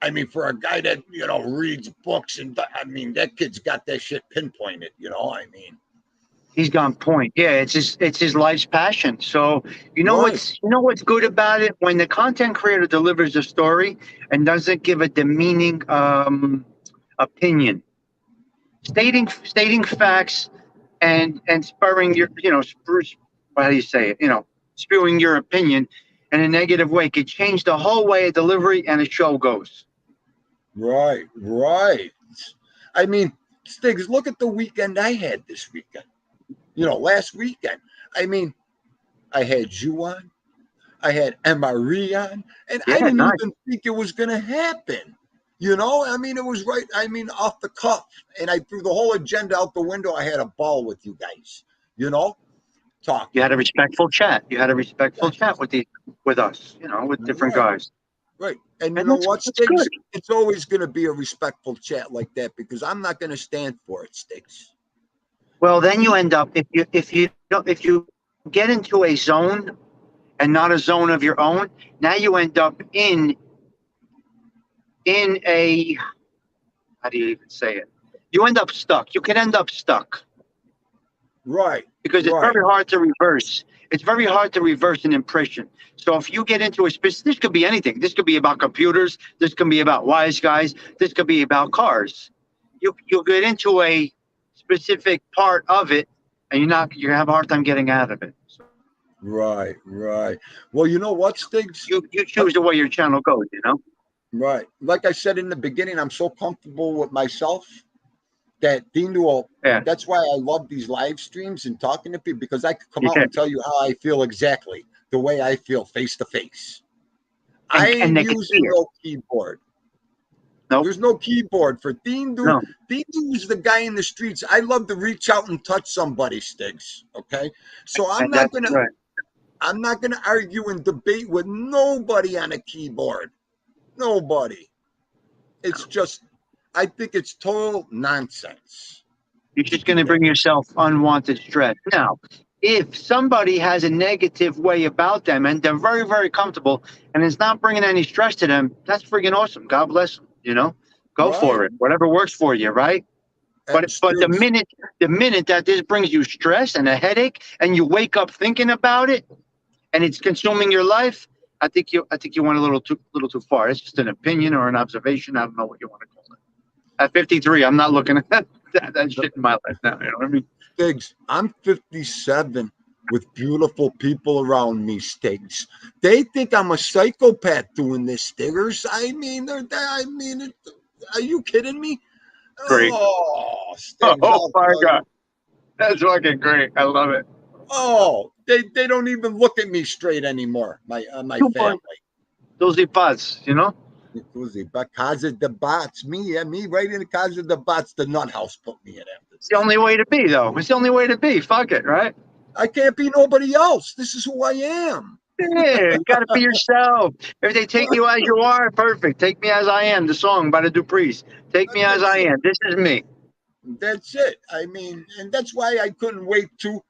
I mean, for a guy that reads books and I mean, that kid's got that shit pinpointed. I mean, He's gone point. Yeah, it's his life's passion. So right, you know what's good about it when the content creator delivers a story and doesn't give a demeaning opinion, stating facts and spurring your how do you say it? Spewing your opinion in a negative way could change the whole way a delivery and a show goes. right. I mean, Stiggs, look at the weekend I had this weekend. Last weekend. I mean, I had you on, I had MRE on, and I Yeah, didn't nice. even think it was going to happen. I mean, it was right. I mean, off the cuff, and I threw the whole agenda out the window. I had a ball with you guys, You talking. had a respectful chat. You had a respectful Yes, chat with us, with different right, guys. right. And you And know that's what, that's good. Stiggs? It's always going to be a respectful chat like that because I'm not going to stand for it, Stiggs. Well, then you end up if you get into a zone and not a zone of your own, now you end up in a how do you even say it? You end up stuck. You can end up stuck Right, because it's right. very hard to reverse. It's very hard to reverse an impression. So if you get into this could be anything. This could be about computers. This could be about wise guys. This could be about cars. You get into a specific part of it, and you're gonna have a hard time getting out of it. So Right, right. Well, you know what, Stiggs? you choose the way your channel goes. Right. Like I said in the beginning, I'm so comfortable with myself that Dino, Yeah, that's why I love these live streams and talking to people because I could come out yeah. and tell you how I feel exactly the way I feel face to face. I And ain't they could using hear. no keyboard. Nope. There's no keyboard for Dean. No. Dean is the guy in the streets. I love to reach out and touch somebody, Sticks. Okay. So And that's right. I'm not gonna argue and debate with nobody on a keyboard. Nobody. It's just I think it's total nonsense You're to just going do to that. bring yourself unwanted stress. Now, if somebody has a negative way about them and they're very, very comfortable and it's not bringing any stress to them, that's freaking awesome. God bless them. Go Right. for it. Whatever works for you, right? And But Stiggs, the minute that this brings you stress and a headache and you wake up thinking about it and it's consuming your life, I think you went a little too far. It's just an opinion or an observation. I don't know what you want to call it. At 53, I'm not looking at that shit in my life now. You know what I mean? Stiggs, I'm 57 with beautiful people around me, Stiggs. They think I'm a psychopath doing this, Stiggers. I mean, are you kidding me? Great. Oh, Stiggs, Oh I'll my tell God. you. That's fucking great. I love it. Oh, they don't even look at me straight anymore. My Two family. points. Those are. Because of the bots, me right in the cause of the bots. The nut house put me in after It's the this. only way to be, though. It's the only way to be. Fuck it, right? I can't be nobody else. This is who I am. Yeah, you got to be yourself. If they take you as you are, perfect. Take me as I am. The song by the Duprees. Take me as That's I it. am. This is me. That's it. I mean, and that's why I couldn't wait to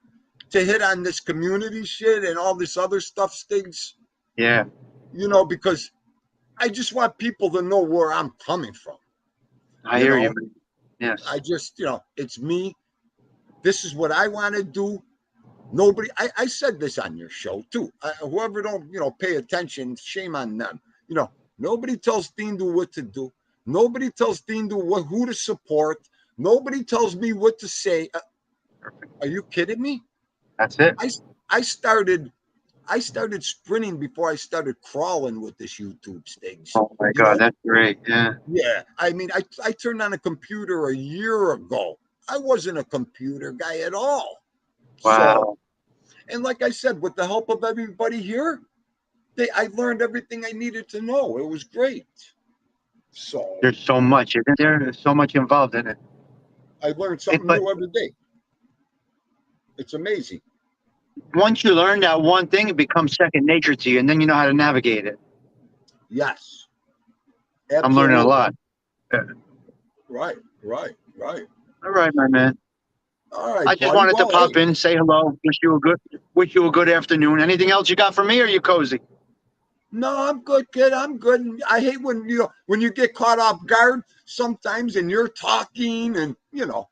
hit on this community shit and all this other stuff, Stigs. Yeah, Because I just want people to know where I'm coming from. I You hear you, know, man. Yes. I just, it's me. This is what I want to do. Nobody, I said this on your show too. Whoever don't, pay attention, shame on them. Nobody tells Dean what to do. Nobody tells Dean who to support. Nobody tells me what to say. Perfect. Are you kidding me? That's it. I, I started I started sprinting before I started crawling with this YouTube, Stigs. Oh my You God, know? that's great. Yeah. Yeah. I mean, I turned on a computer a year ago. I wasn't a computer guy at all. So, Wow. and like I said, with the help of everybody here, I learned everything I needed to know. It was great. So There's so much, isn't there? There's so much involved in it. I learned something But new every day. It's amazing. once you learn that one thing, it becomes second nature to you, and then you know how to navigate it. Yes. I'm learning a Absolutely. lot. Yeah. Right. All right, my man. All right, I just buddy. wanted to Well, hey, pop in, say hello, wish you a good afternoon. Anything else you got for me, or are you cozy? no, I'm good, kid. I'm good. I hate when you get caught off guard sometimes and you're talking and no,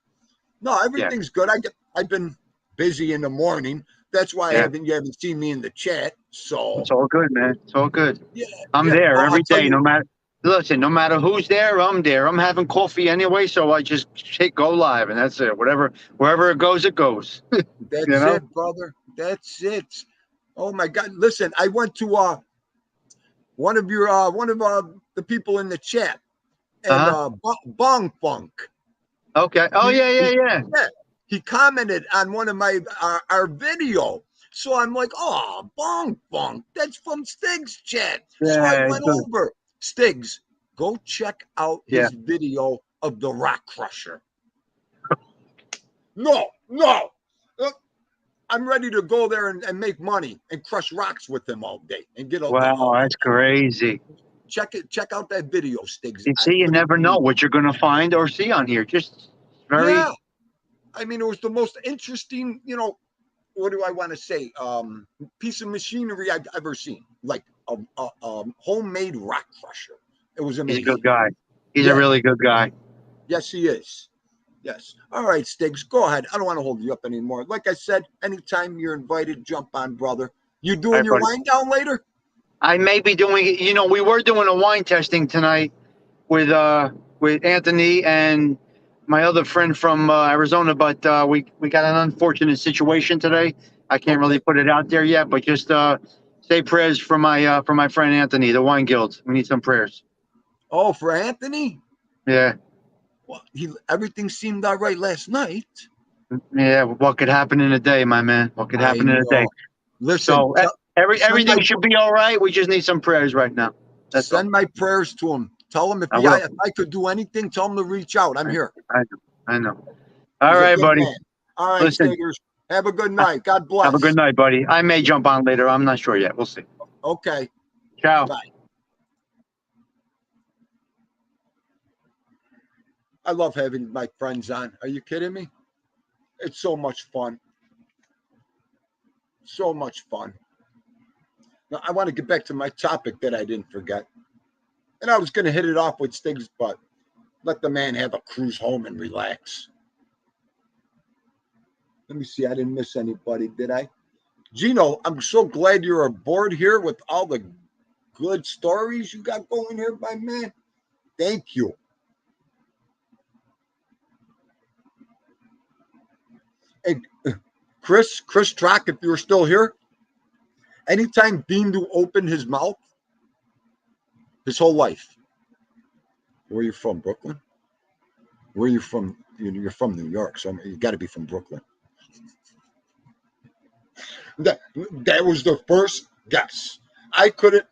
Yeah, everything's good. I've been busy in the morning. That's why yeah. you haven't seen me in the chat. So It's all good, man. It's all good. yeah, I'm yeah. there I'll every tell day, you. no matter. Listen, no matter who's there, I'm there. I'm having coffee anyway, so I just hit go live, and that's it. Wherever it goes, it goes. you That's know? it, brother. That's it. Oh my God! Listen, I went to one of the people in the chat and Uh huh. Bong Funk. Okay. Oh He, yeah, yeah, he yeah. yeah, he commented on one of my our video. So I'm like, oh, Bong Funk, that's from Stig's chat. So I Yeah, went good. over. Stiggs, go check out Yeah. his video of the Rock Crusher. No. Uh, I'm ready to go there and make money and crush rocks with him all day and get a Wow, that's crazy. check out that video, Stiggs. You I see, you couldn't never know believe it. what you're gonna find or see on here. Just very. Yeah. I mean, it was the most interesting, what do I want to say? Piece of machinery I've ever seen, like a homemade rock crusher. It was He's a good amazing. guy. He's a Yeah, really good guy. yes, he is. Yes. All right, Stiggs, go ahead. I don't want to hold you up anymore. Like I said, anytime you're invited, jump on, brother. You All doing right, your buddy. wind down later? I may be doing. We were doing a wine tasting tonight with Anthony and my other friend from Arizona, but we got an unfortunate situation today. I can't really Okay. put it out there yet, but just say prayers for my friend Anthony, the Wine Guild. We need some prayers. Oh, for Anthony? Yeah, Well, everything seemed all right last night. yeah. What could happen in a day, my man? What could I happen in a day? know. Listen, So send my everything should be all right. We just need some prayers right now. That's all. send my prayers to him. Tell him I will. if I could do anything, tell him to reach out. I'm here. I know. I know. All He's a right, good buddy. man. All right, Listen. Stiggers. Have a good night. God Have a good bless. night, buddy. I may jump on later. I'm not sure yet. We'll see. Okay. Ciao. Bye. I love having my friends on. Are you kidding me? It's so much fun. So much fun. Now, I want to get back to my topic that I didn't forget. And I was going to hit it off with Stiggs, but let the man have a cruise home and relax. Let me see. I didn't miss anybody, did I? Gino, I'm so glad you're aboard here with all the good stories you got going here, my man. Thank you. Hey, Chris Trock, if you're still here, anytime Bindu opened his mouth, his whole life. Where are you from, Brooklyn? Where are you from? You're from New York, so you got to be from Brooklyn. That was the first guess. I couldn't.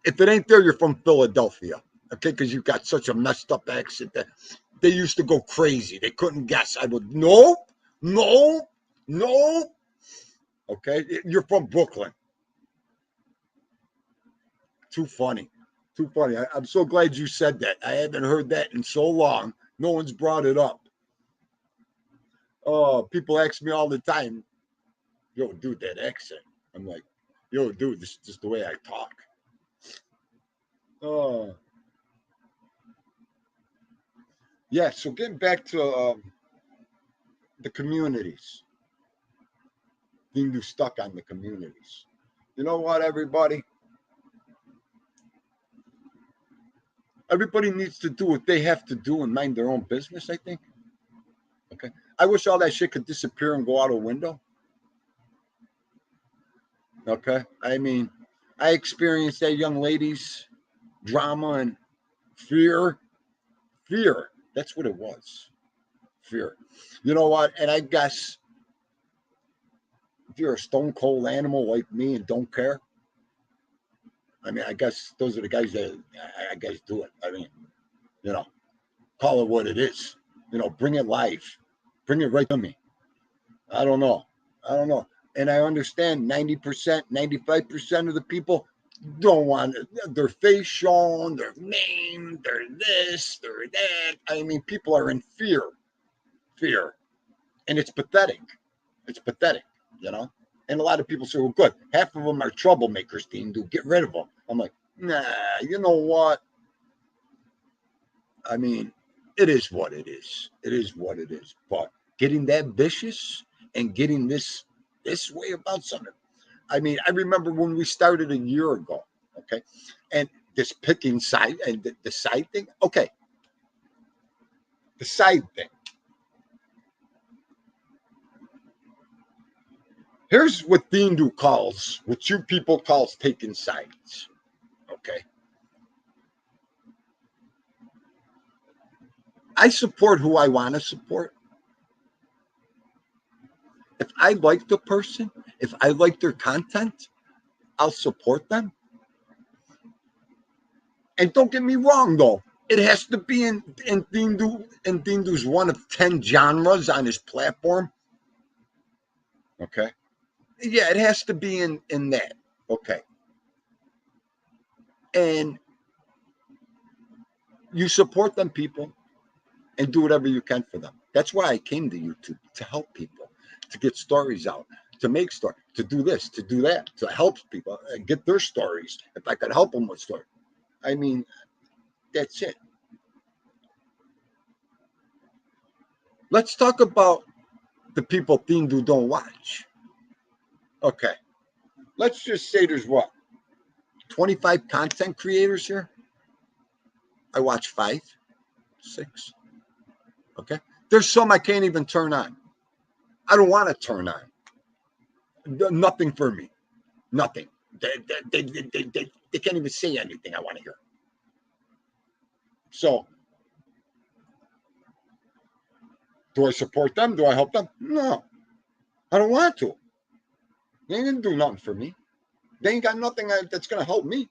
If it ain't there, you're from Philadelphia, okay? Because you've got such a messed up accent that they used to go crazy. They couldn't guess. I would no. Okay, you're from Brooklyn. Too funny. Too funny. I'm so glad you said that. I haven't heard that in so long. No one's brought it up. Oh, people ask me all the time, yo, dude, that accent. I'm like, yo, dude, this is just the way I talk. Oh, yeah. So getting back to the communities, being stuck on the communities. You know what, everybody? Everybody needs to do what they have to do and mind their own business, I think. Okay. I wish all that shit could disappear and go out a window. Okay. I mean, I experienced that young lady's drama and fear. Fear. That's what it was. Fear. You know what? And I guess if you're a stone cold animal like me and don't care, I mean, I guess those are the guys that I guess do it. I mean, you know, call it what it is. You know, bring it live. Bring it right to me. I don't know. I don't know. And I understand 90%, 95% of the people don't want their face shown, their name, their this, their that. I mean, people are in fear, fear. And it's pathetic. It's pathetic, you know? And a lot of people say, well, good. Half of them are troublemakers, Dean. Do get rid of them. I'm like, nah, you know what? I mean, it is what it is. It is what it is. But getting that vicious and getting this way about something. I mean, I remember when we started a year ago, okay, and this picking side and the side thing. Okay, the side thing. Here's what Dindu calls, what you people calls taking sides. Okay, I support who I want to support. If I like the person, if I like their content, I'll support them. And don't get me wrong, though. It has to be in Dindu's one of 10 genres on his platform. Okay. Yeah, it has to be in that. Okay. And you support them, people, and do whatever you can for them. That's why I came to YouTube, to help people, to get stories out, to make stories, to do this, to do that, to help people get their stories. If I could help them with stories, I mean, that's it. Let's talk about the people Dindu don't watch. Okay. Let's just say there's what, 25 content creators here? I watch 5, 6. Okay. There's some I can't even turn on. I don't want to turn on. Nothing for me. Nothing. They can't even say anything I want to hear. So, do I support them? Do I help them? No. I don't want to. They ain't going to do nothing for me. They ain't got nothing that's going to help me.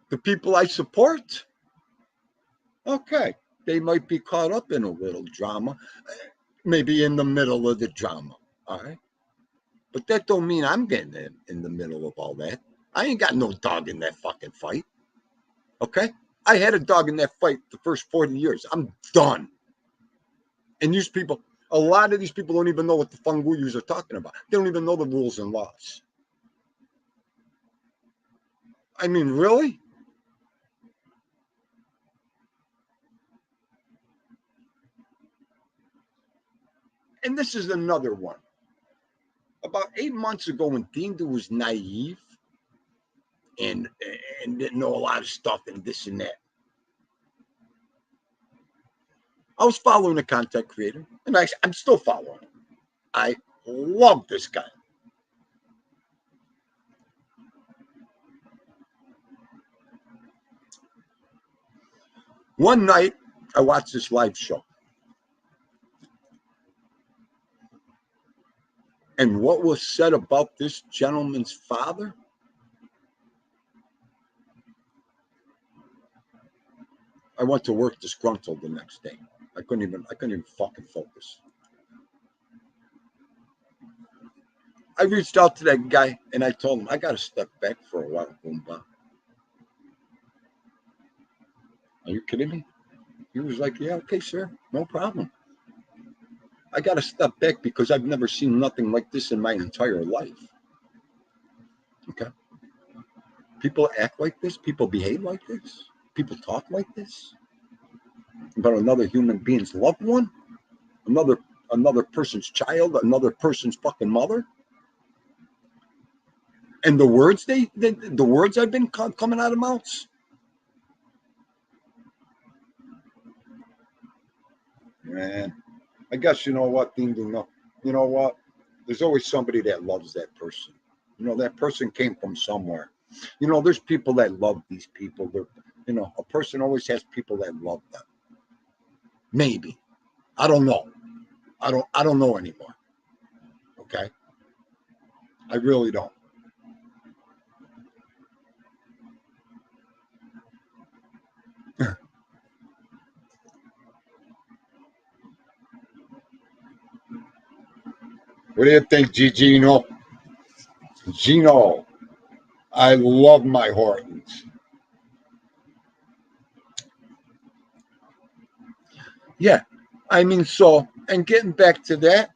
The people I support, okay, they might be caught up in a little drama, maybe in the middle of the drama. All right. But that don't mean I'm getting in the middle of all that. I ain't got no dog in that fucking fight. Okay? I had a dog in that fight the first 40 years. I'm done. And these people, a lot of these people don't even know what the Funguyus are talking about. They don't even know the rules and laws. I mean, really? And this is another one. About 8 months ago, when Dindu was naive and didn't know a lot of stuff and this and that, I was following a content creator, and I'm still following him. I love this guy. One night, I watched this live show. And what was said about this gentleman's father? I went to work disgruntled the next day. I couldn't even fucking focus. I reached out to that guy and I told him I gotta step back for a while, Boomba. Are you kidding me? He was like, yeah, okay, sir, no problem. I gotta step back because I've never seen nothing like this in my entire life. Okay. People act like this, people behave like this, people talk like this about another human being's loved one, another person's child, another person's fucking mother. And the words the words I've been coming out of mouths. Man, I guess you know what, Dean, you know what? there's always somebody that loves that person. You know, that person came from somewhere. You know, there's people that love these people. They're, you know, a person always has people that love them. Maybe. I don't know. I don't know anymore. Okay? I really don't. What do you think, Gino? Gino, I love my Hortons. Yeah, I mean, so, and getting back to that,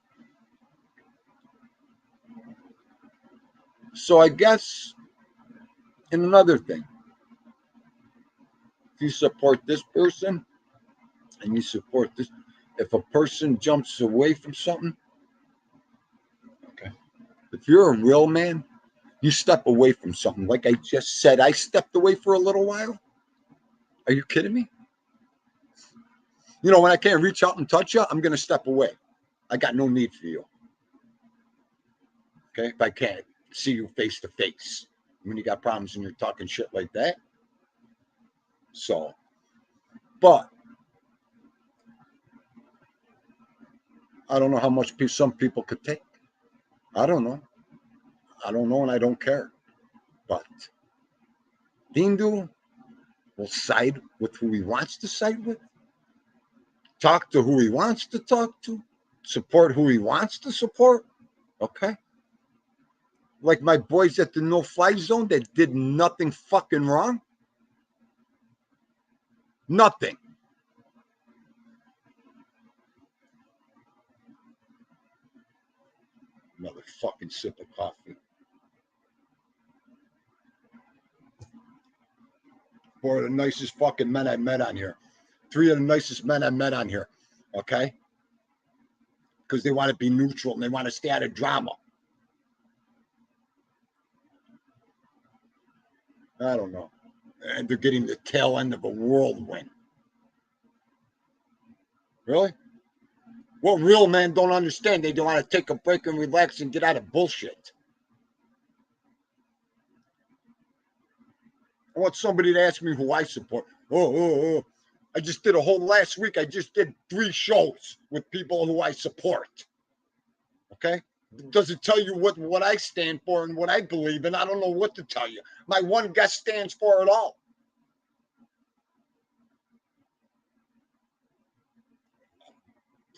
so I guess, and another thing, if you support this person and you support this, if a person jumps away from something, okay, if you're a real man, you step away from something. Like I just said, I stepped away for a little while. Are you kidding me? You know, when I can't reach out and touch you, I'm going to step away. I got no need for you. Okay? If I can't see you face to face, when you got problems and you're talking shit like that. So, but I don't know how much some people could take. I don't know. I don't know, and I don't care. But Dindu will side with who he wants to side with, talk to who he wants to talk to, support who he wants to support. Okay? Like my boys at the no-fly zone that did nothing fucking wrong. Nothing. Another fucking sip of coffee. Four of the nicest fucking men I met on here. Three of the nicest men I met on here. Okay? Because they want to be neutral and they want to stay out of drama. I don't know. And they're getting the tail end of a whirlwind. Really? What real men don't understand, they don't want to take a break and relax and get out of bullshit. I want somebody to ask me who I support. Oh. I just did a whole last week. I just did 3 shows with people who I support. Okay? Does it tell you what I stand for and what I believe in? I don't know what to tell you. My one guest stands for it all.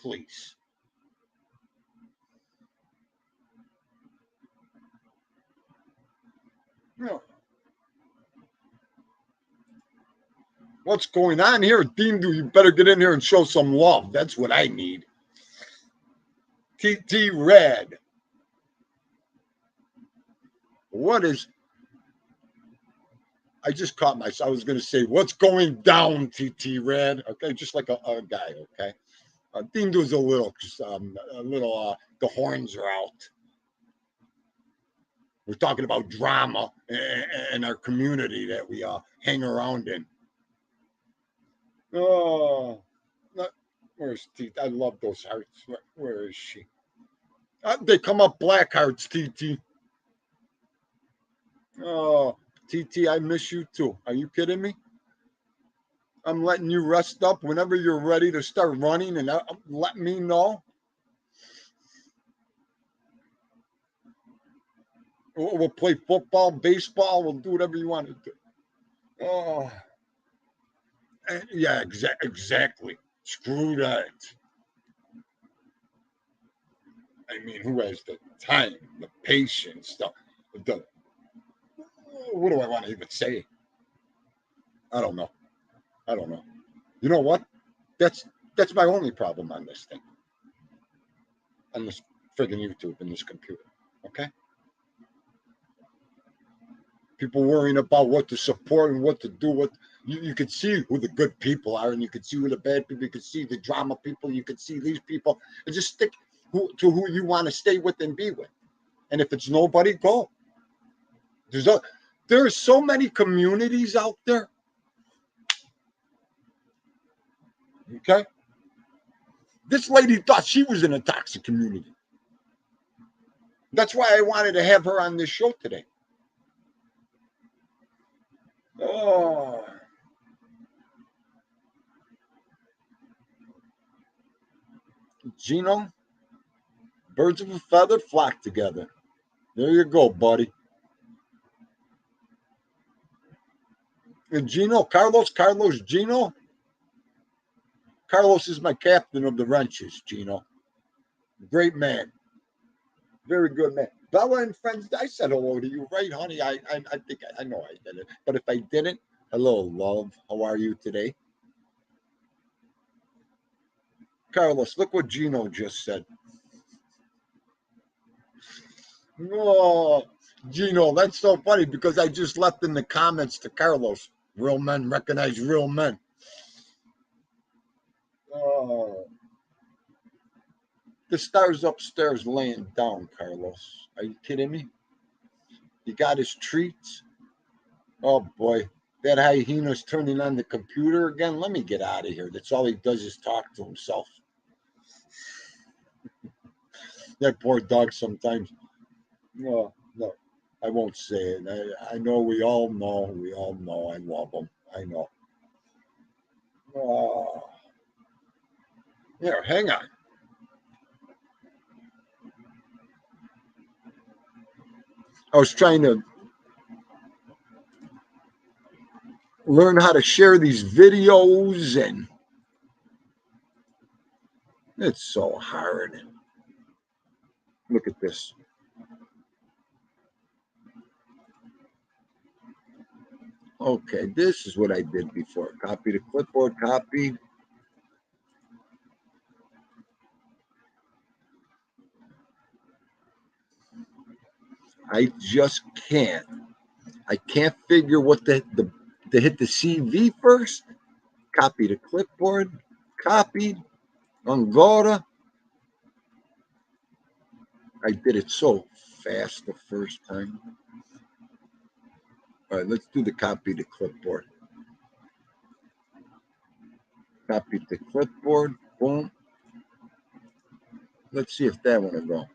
Please. No. What's going on here? Dean, you better get in here and show some love. That's what I need. TT Red. What is... I just caught myself. I was going to say, what's going down, TT Red? Okay, just like a guy, okay? Dean does a little, the horns are out. We're talking about drama in our community that we hang around in. Oh, where's TT? I love those hearts. Where is she? They come up black hearts, TT. Oh, TT, I miss you too. Are you kidding me? I'm letting you rest up whenever you're ready to start running, and let me know. We'll play football, baseball. We'll do whatever you want to do. Oh, yeah, exactly. Screw that. I mean, who has the time, the patience, the what do I want to even say? I don't know. You know what? That's my only problem on this thing. On this friggin' YouTube and this computer. Okay? People worrying about what to support and what to do. What you can see who the good people are, and you can see who the bad people. You can see the drama people. You can see these people, and just stick to who you want to stay with and be with. And if it's nobody, go. There are so many communities out there. Okay, this lady thought she was in a toxic community. That's why I wanted to have her on this show today. Oh, Gino, birds of a feather flock together. There you go, buddy. And Gino, Carlos, Gino. Carlos is my captain of the wrenches, Gino. Great man. Very good man. Bella and friends, I said hello to you, right, honey? I think I know I did it. But if I didn't, hello, love. How are you today? Carlos, look what Gino just said. Oh, Gino, that's so funny because I just left in the comments to Carlos. Real men recognize real men. Oh, the star's upstairs laying down, Carlos. Are you kidding me? He got his treats. Oh boy, that hyena's turning on the computer again. Let me get out of here. That's all he does is talk to himself. That poor dog sometimes. No, no, I won't say it. I know we all know. We all know. I love him. I know. Oh, here, hang on. I was trying to learn how to share these videos, and it's so hard. Look at this. Okay, this is what I did before. Copy the clipboard, copy. I just can't. I can't figure what the to hit the CV first. Copy the clipboard, copied, Angora. I did it so fast the first time. All right, let's do the copy the clipboard. Copy the clipboard, boom. Let's see if that one will go.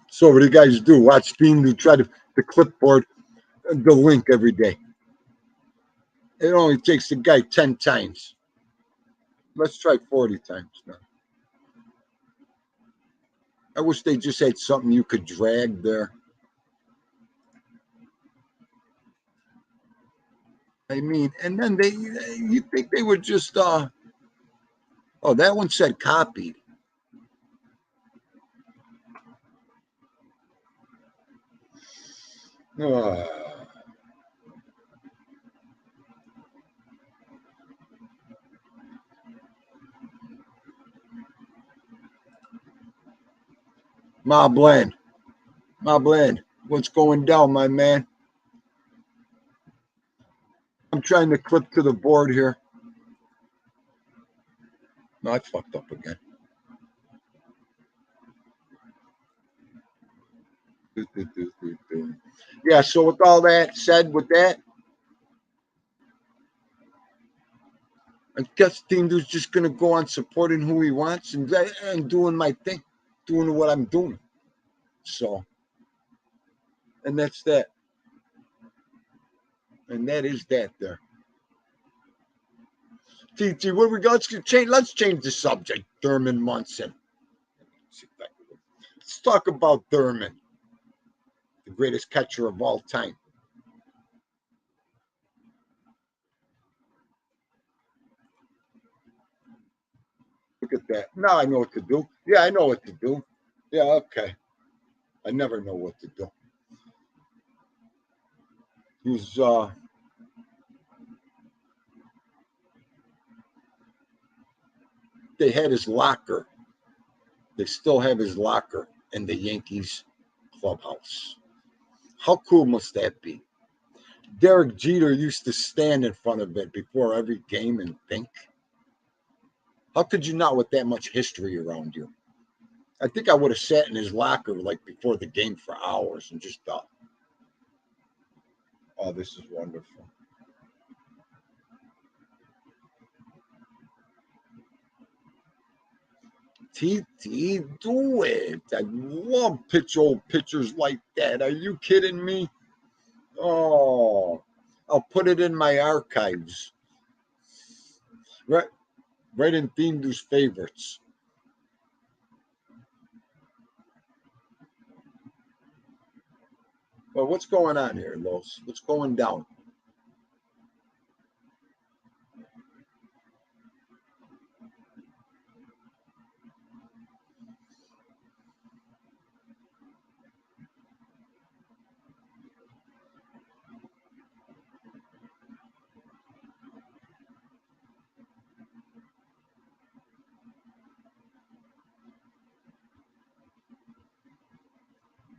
So what do you guys do? Watch Fiend do try to the clipboard, the link every day. It only takes the guy 10 times. Let's try 40 times now. I wish they just had something you could drag there. I mean, and then you think they would just, oh, that one said copied. Uh, Mobland, what's going down, my man? I'm trying to clip to the board here. No, I fucked up again. Yeah, so with all that said, with that, I guess Team Dude's just going to go on supporting who he wants and doing my thing, doing what I'm doing. So, and that's that. And that is that there. TT, what we got? Let's change the subject. Thurman Munson. Let's talk about Thurman, the greatest catcher of all time. Look at that. Now I know what to do. Yeah, I know what to do. Yeah, okay. I never know what to do. He's they had his locker. They still have his locker in the Yankees clubhouse. How cool must that be? Derek Jeter used to stand in front of it before every game and think. How could you not with that much history around you? I think I would have sat in his locker like before the game for hours and just thought, oh, this is wonderful. TT, do it. I love old pictures like that. Are you kidding me? Oh, I'll put it in my archives. Right, right in Thindu's favorites. Well, what's going on here, Los? What's going down?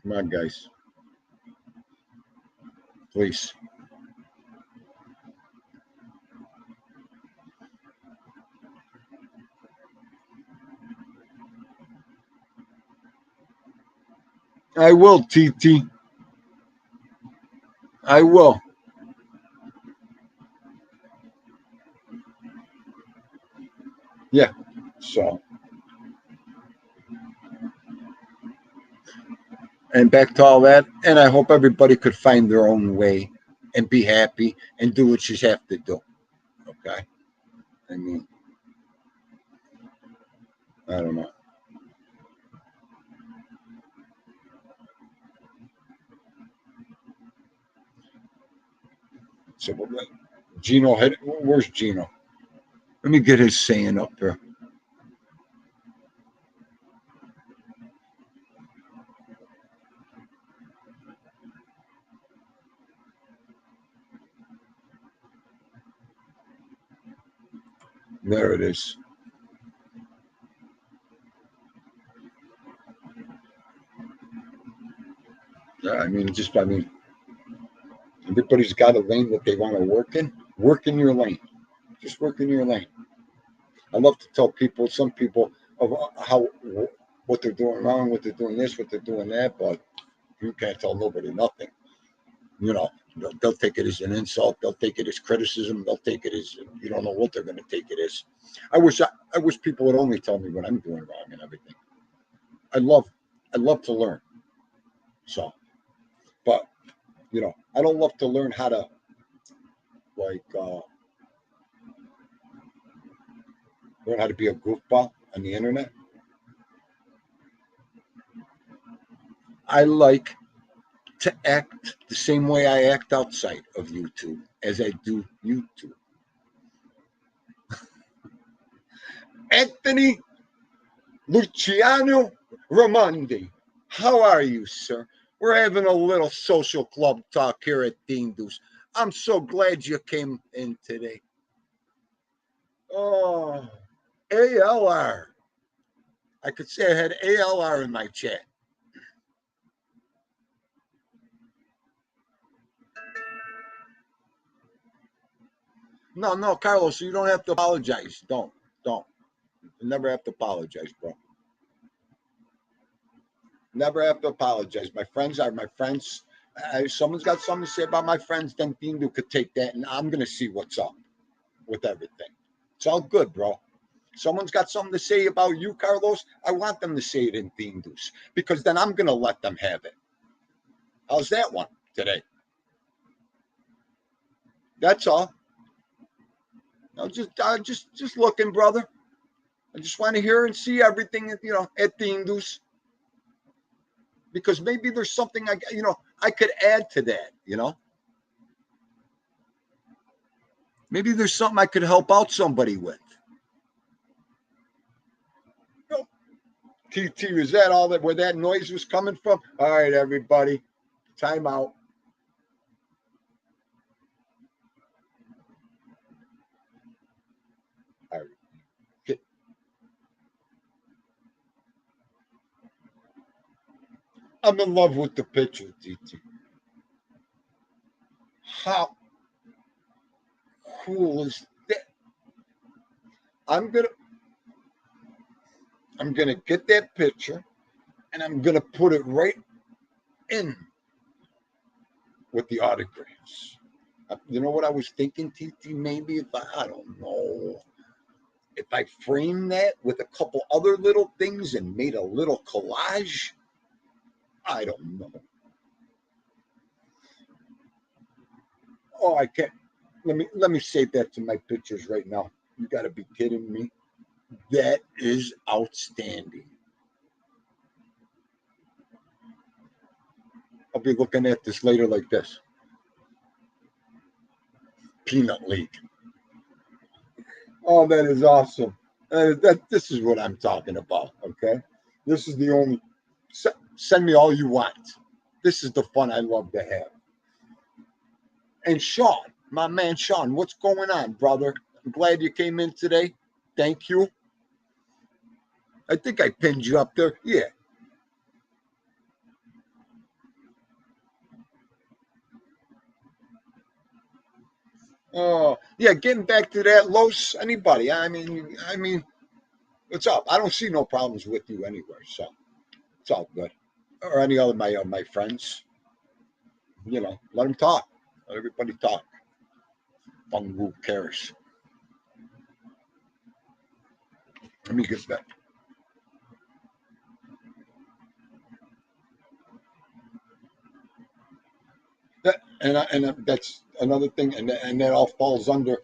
Come on, guys. Please. I will, TT. I will. Yeah. So, and back to all that. And I hope everybody could find their own way and be happy and do what you have to do. Okay. I mean, I don't know. So, Gino, where's Gino? Let me get his saying up here. There it is. Yeah, I mean, everybody's got a lane that they want to work in. Work in your lane. Just work in your lane. I love to tell people, some people, of how what they're doing wrong, what they're doing this, what they're doing that, but you can't tell nobody nothing. You know, they'll take it as an insult. They'll take it as criticism. They'll take it as you don't know what they're going to take it as. I wish people would only tell me what I'm doing wrong and everything. I love I love to learn. So, but I don't love to learn how to like learn how to be a goofball on the internet. I like to act the same way I act outside of YouTube as I do YouTube. Anthony Luciano Ramondi, how are you, sir? We're having a little social club talk here at Dindus. I'm so glad you came in today. Oh, ALR. I could say I had ALR in my chat. No, no, Carlos, you don't have to apologize. Don't. You never have to apologize, bro. Never have to apologize. My friends are my friends. If someone's got something to say about my friends, then Dindu could take that, and I'm gonna see what's up with everything. It's all good, bro. Someone's got something to say about you, Carlos. I want them to say it in Dindus because then I'm gonna let them have it. How's that one today? That's all. Just looking, brother. I just want to hear and see everything, at Dindus because maybe there's something I could add to that. Maybe there's something I could help out somebody with. TT, is that all that where that noise was coming from? All right, everybody, time out. All right. I'm in love with the picture, TT. How cool is that? I'm gonna I'm going to get that picture and I'm going to put it right in with the autographs. You know what I was thinking, TT? Maybe if I don't know, if I framed that with a couple other little things and made a little collage, I don't know. Oh, I can't. Let me save that to my pictures right now. You got to be kidding me. That is outstanding. I'll be looking at this later like this. Peanut League. Oh, that is awesome. This is what I'm talking about. Okay, this is the only. Send me all you want. This is the fun I love to have. And Sean, my man Sean, what's going on, brother? I'm glad you came in today. Thank you. I think I pinned you up there. Yeah. Oh, yeah. Getting back to that, Los. Anybody? I mean, what's up? I don't see no problems with you anywhere, so it's all good. Or any other my friends, let them talk. Let everybody talk. Who cares? Let me get back. And that's another thing, and that all falls under,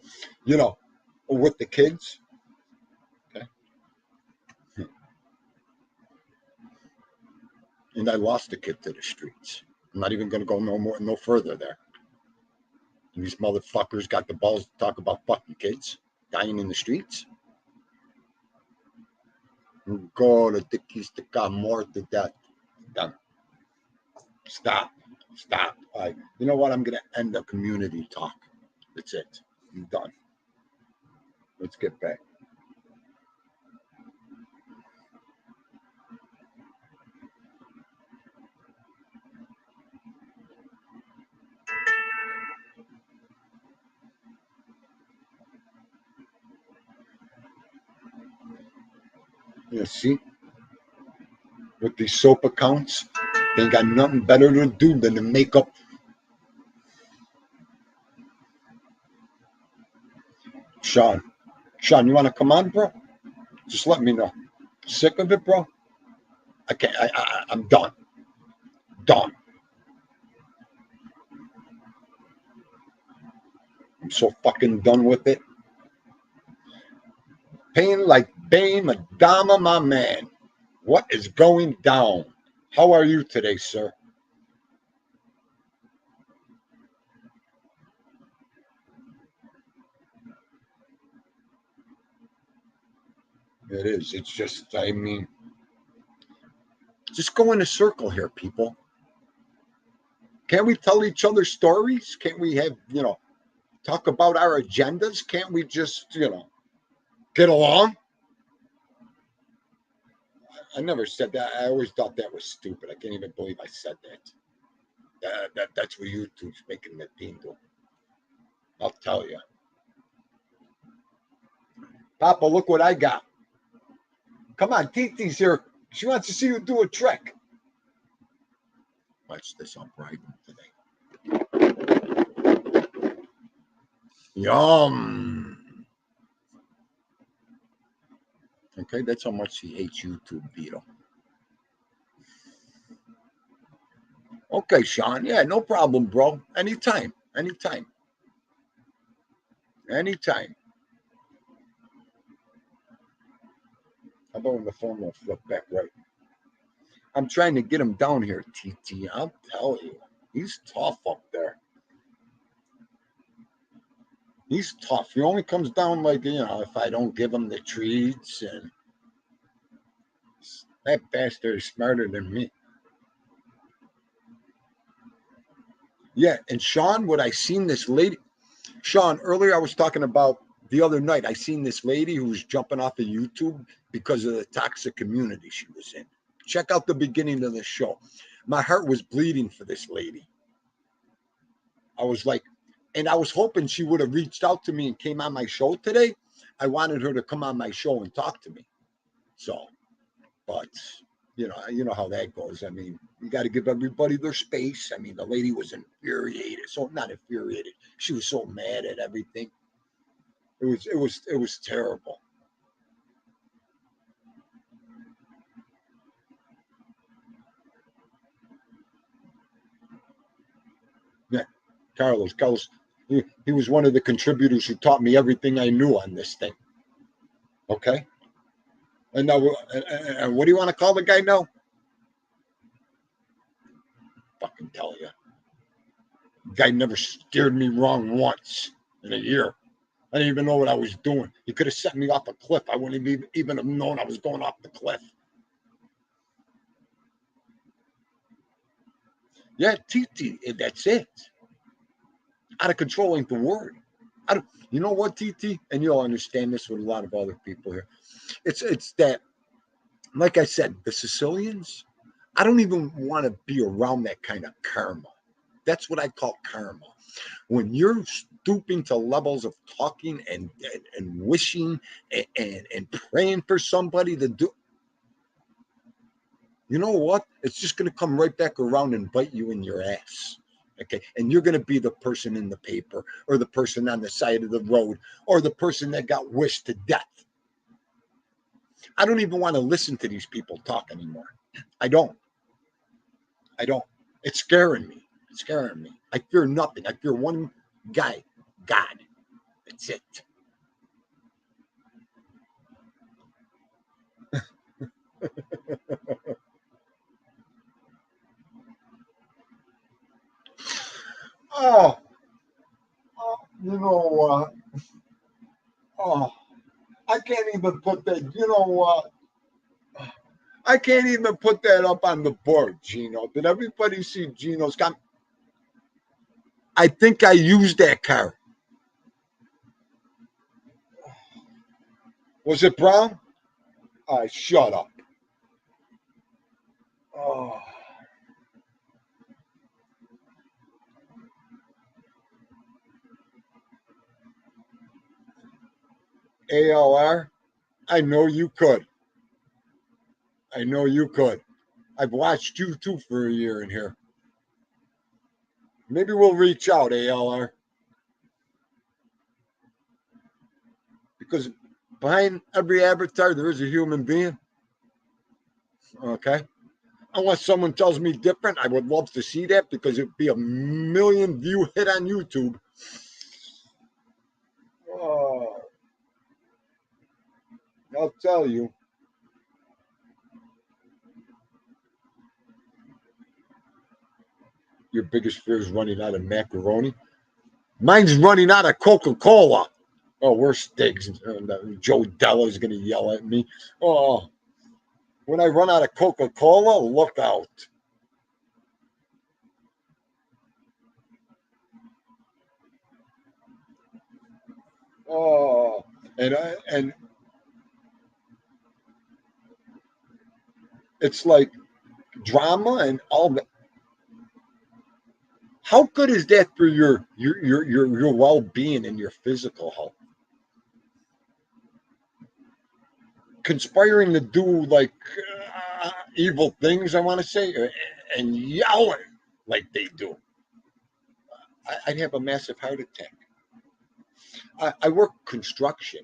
with the kids. Okay. And I lost a kid to the streets. I'm not even going to go no further there. And these motherfuckers got the balls to talk about fucking kids dying in the streets. Go to Dickies to got more to that. Done. Stop. You know what? I'm going to end the community talk. That's it. I'm done. Let's get back. You see, with these soap accounts, they ain't got nothing better to do than to make up. Sean, you want to come on, bro? Just let me know. Sick of it, bro? I can't. I'm done. Done. I'm so fucking done with it. Pain like Bane, Madama, my man. What is going down? How are you today, sir? It is. It's just, just go in a circle here, people. Can't we tell each other stories? Can't we have, talk about our agendas? Can't we just, get along? I never said that. I always thought that was stupid. I can't even believe I said that. That's what YouTube's making the team do. I'll tell you. Papa, look what I got. Come on, Titi's here. She wants to see you do a trick. Watch this. I'll bribe him today. Yum. Okay, that's how much he hates YouTube, Vito. Okay, Sean. Yeah, no problem, bro. Anytime. How about when the phone will flip back right? I'm trying to get him down here, TT. I'll tell you. He's tough up there. He's tough. He only comes down like, if I don't give him the treats. And that bastard is smarter than me. Yeah, and Sean, what I seen this lady, Sean, earlier I was talking about the other night, I seen this lady who was jumping off of YouTube because of the toxic community she was in. Check out the beginning of the show. My heart was bleeding for this lady. I was like, and I was hoping she would have reached out to me and came on my show today. I wanted her to come on my show and talk to me. So But you know how that goes. I mean, you got to give everybody their space. I mean, the lady was infuriated, so not infuriated. She was so mad at everything. It was terrible. Yeah, Carlos, he was one of the contributors who taught me everything I knew on this thing. Okay, and now, and what do you want to call the guy now? Fucking tell you, guy never steered me wrong once in a year. I didn't even know what I was doing. He could have set me off a cliff. I wouldn't even have known I was going off the cliff. Yeah, TT, that's it. Out of control ain't the word. I don't, you know what, TT? And you'll understand this with a lot of other people here. It's that, like I said, the Sicilians, I don't even want to be around that kind of karma. That's what I call karma. When you're stooping to levels of talking and wishing and praying for somebody to do, you know what? It's just going to come right back around and bite you in your ass. Okay. And you're going to be the person in the paper or the person on the side of the road or the person that got wished to death. I don't even want to listen to these people talk anymore. I don't. I don't. It's scaring me. It's scaring me. I fear nothing. I fear one guy, God. That's it. Oh, you know what? Oh, I can't even put that. You know what? I can't even put that up on the board, Gino. Did everybody see Gino's comment? I think I used that car. Was it brown? Shut up. Oh, ALR? I know you could. I know you could. I've watched you too for a year in here. Maybe we'll reach out, ALR. Because behind every avatar, there is a human being. Okay? Unless someone tells me different, I would love to see that because it'd be a million view hit on YouTube. Oh, I'll tell you. Your biggest fear is running out of macaroni. Mine's running out of Coca-Cola. Oh, we're steaks. Joe Della's going to yell at me. Oh, when I run out of Coca-Cola, look out. Oh, and it's like drama and all that. How good is that for your well-being and your physical health? Conspiring to do like evil things, I want to say, and yelling like they do. I'd have a massive heart attack. I work construction.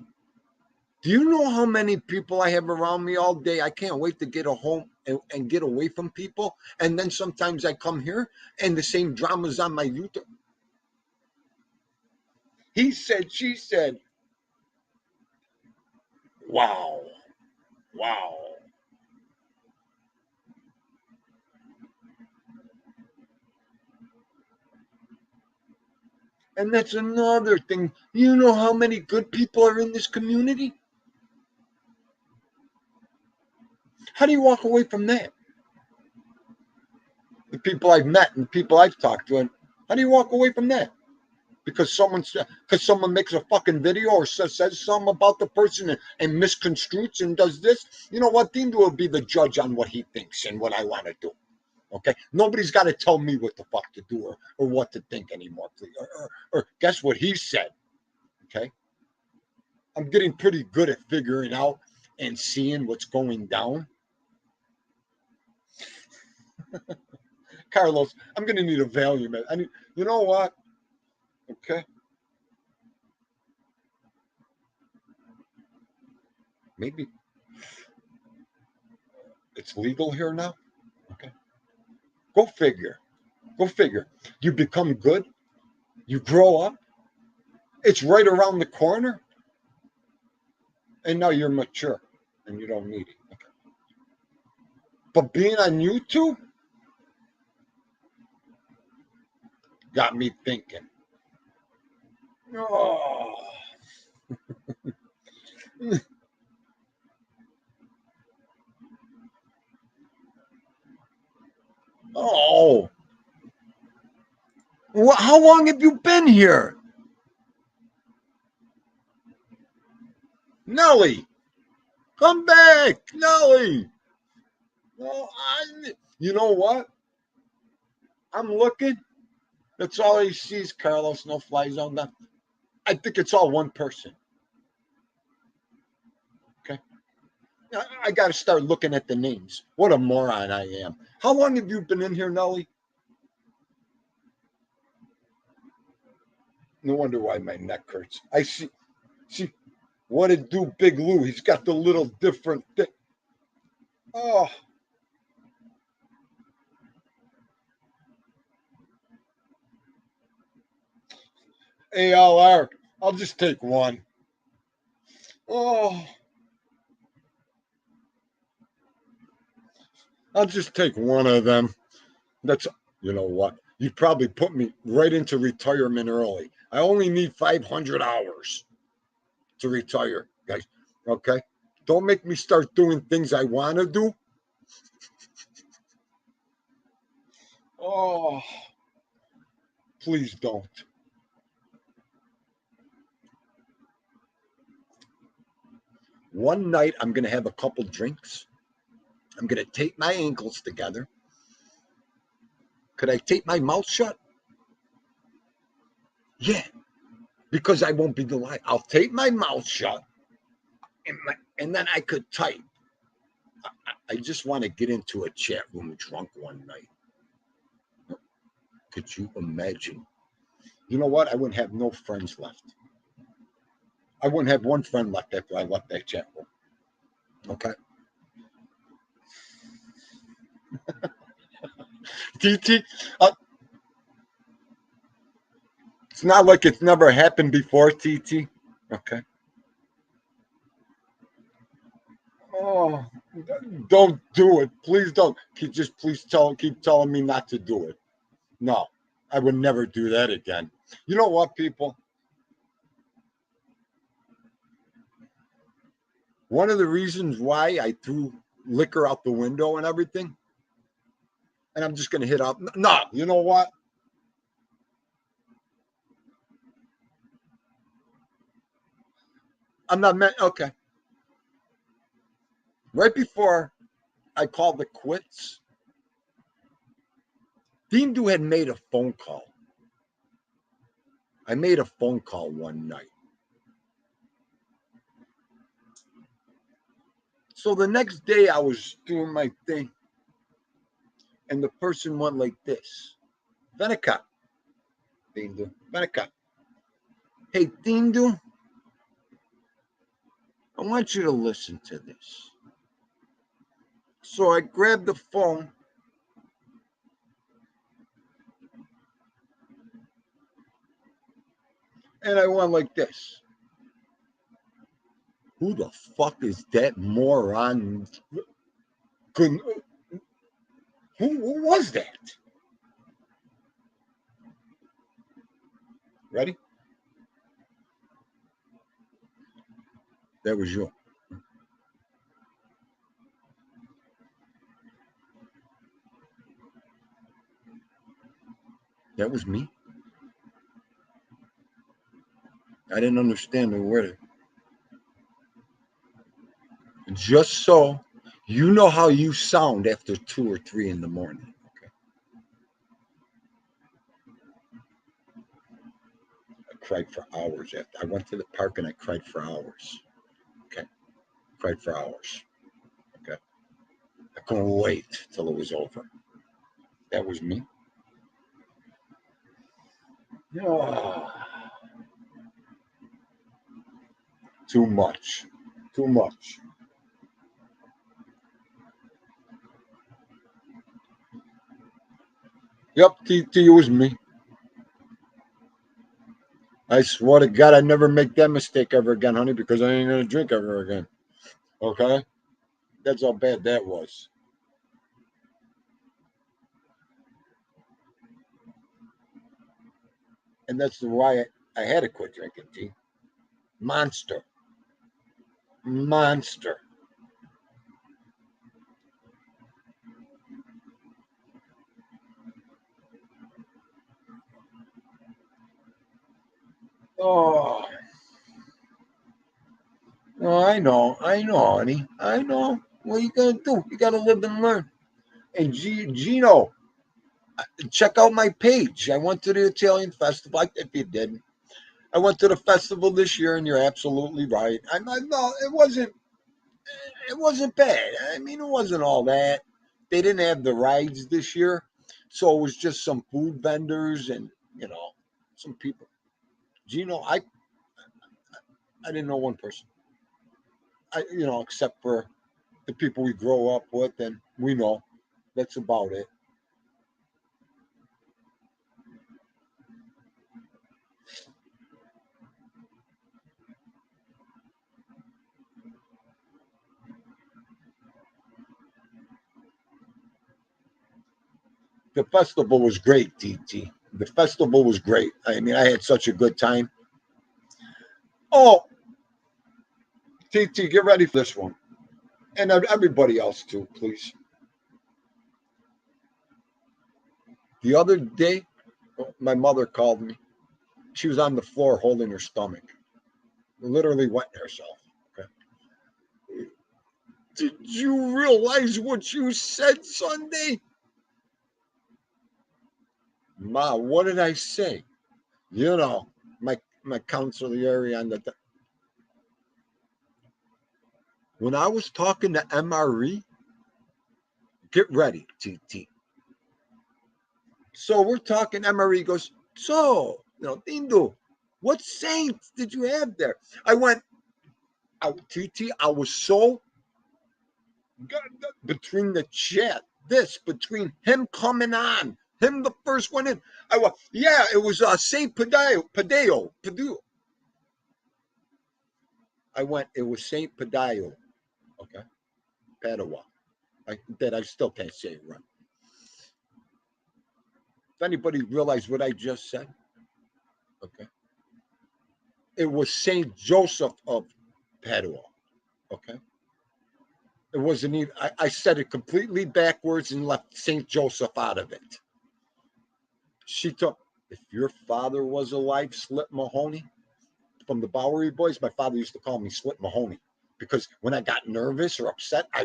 Do you know how many people I have around me all day? I can't wait to get a home and get away from people. And then sometimes I come here and the same drama's on my YouTube. He said, she said, wow, wow. And that's another thing. You know how many good people are in this community? How do you walk away from that? The people I've met and the people I've talked to, and how do you walk away from that? Because someone makes a fucking video or says something about the person and misconstrues and does this. You know what? Dean will be the judge on what he thinks and what I want to do. Okay, nobody's got to tell me what the fuck to do or what to think anymore. Please. Or guess what he said? Okay, I'm getting pretty good at figuring out and seeing what's going down. Carlos, I'm going to need a Valium. You know what? Okay. Maybe it's legal here now. Okay. Go figure. Go figure. You become good. You grow up. It's right around the corner. And now you're mature and you don't need it. Okay. But being on YouTube got me thinking. Oh. Oh. How long have you been here? Nelly, come back. Nelly. No, you know what? I'm looking. That's all he sees, Carlos. No fly zone. Nothing. I think it's all one person. Okay. I got to start looking at the names. What a moron I am. How long have you been in here, Nelly? No wonder why my neck hurts. I see. See, what did do Big Lou? He's got the little different thing. Oh. ALR. I'll just take one. Oh. I'll just take one of them. You know what? You'd probably put me right into retirement early. I only need 500 hours to retire, guys. Okay? Don't make me start doing things I want to do. Oh, please don't. One night, I'm going to have a couple drinks. I'm going to tape my ankles together. Could I tape my mouth shut? Yeah, because I won't be the lie. I'll tape my mouth shut, and then I could type. I just want to get into a chat room drunk one night. Could you imagine? You know what? I wouldn't have no friends left. I wouldn't have one friend left after I left that chat room. Okay? TT, it's not like it's never happened before, TT. Okay? Oh, don't do it. Please don't. Please keep telling me not to do it. No, I would never do that again. You know what, people? One of the reasons why I threw liquor out the window and everything, and I'm just going to hit up. No, you know what? I'm not meant. Okay. Right before I called the quits, Dindu had made a phone call. I made a phone call one night. So the next day I was doing my thing, and the person went like this. Venica. Dindu. Venica. Hey, Dindu, I want you to listen to this. So I grabbed the phone and I went like this. Who the fuck is that moron? Who was that? Ready? That was you. That was me. I didn't understand the word. Just so you know how you sound after 2 or 3 in the morning. Okay. I cried for hours after. I went to the park and I cried for hours. Okay. Cried for hours. Okay. I couldn't wait till it was over. That was me. Oh, too much. Too much. Yep, TT was me. I swear to God, I never make that mistake ever again, honey, because I ain't gonna drink ever again. Okay, that's how bad that was. And that's why I had to quit drinking. T. Monster, monster. Oh, oh, I know, honey, I know. What you gonna do? You gotta live and learn. And Gino, check out my page. I went to the Italian festival. If you didn't, I went to the festival this year, and you're absolutely right. I'm not. No, it wasn't bad. I mean, it wasn't all that. They didn't have the rides this year, so it was just some food vendors and some people. Gino, I didn't know one person. Except for the people we grow up with, and we know that's about it. The festival was great, TT. The festival was great. I mean, I had such a good time. Oh, TT, get ready for this one, and everybody else too, please. The other day, my mother called me. She was on the floor holding her stomach, literally wetting herself. Okay. Did you realize what you said Sunday? Ma, what did I say? You know, my counselor on the when I was talking to MRE, get ready, TT. So we're talking. MRE goes, so Dindo, what saints did you have there? I went, TT. I was so between the chat, between him coming on, him the first one in. I went, yeah, it was Saint Padeo. I went, it was Saint Padeo. Okay, Padua. I still can't say it right. If anybody realized what I just said, okay, it was Saint Joseph of Padua. Okay, it wasn't even. I said it completely backwards and left Saint Joseph out of it. She took. If your father was alive, Slip Mahoney from the Bowery Boys, my father used to call me Slip Mahoney because when I got nervous or upset, I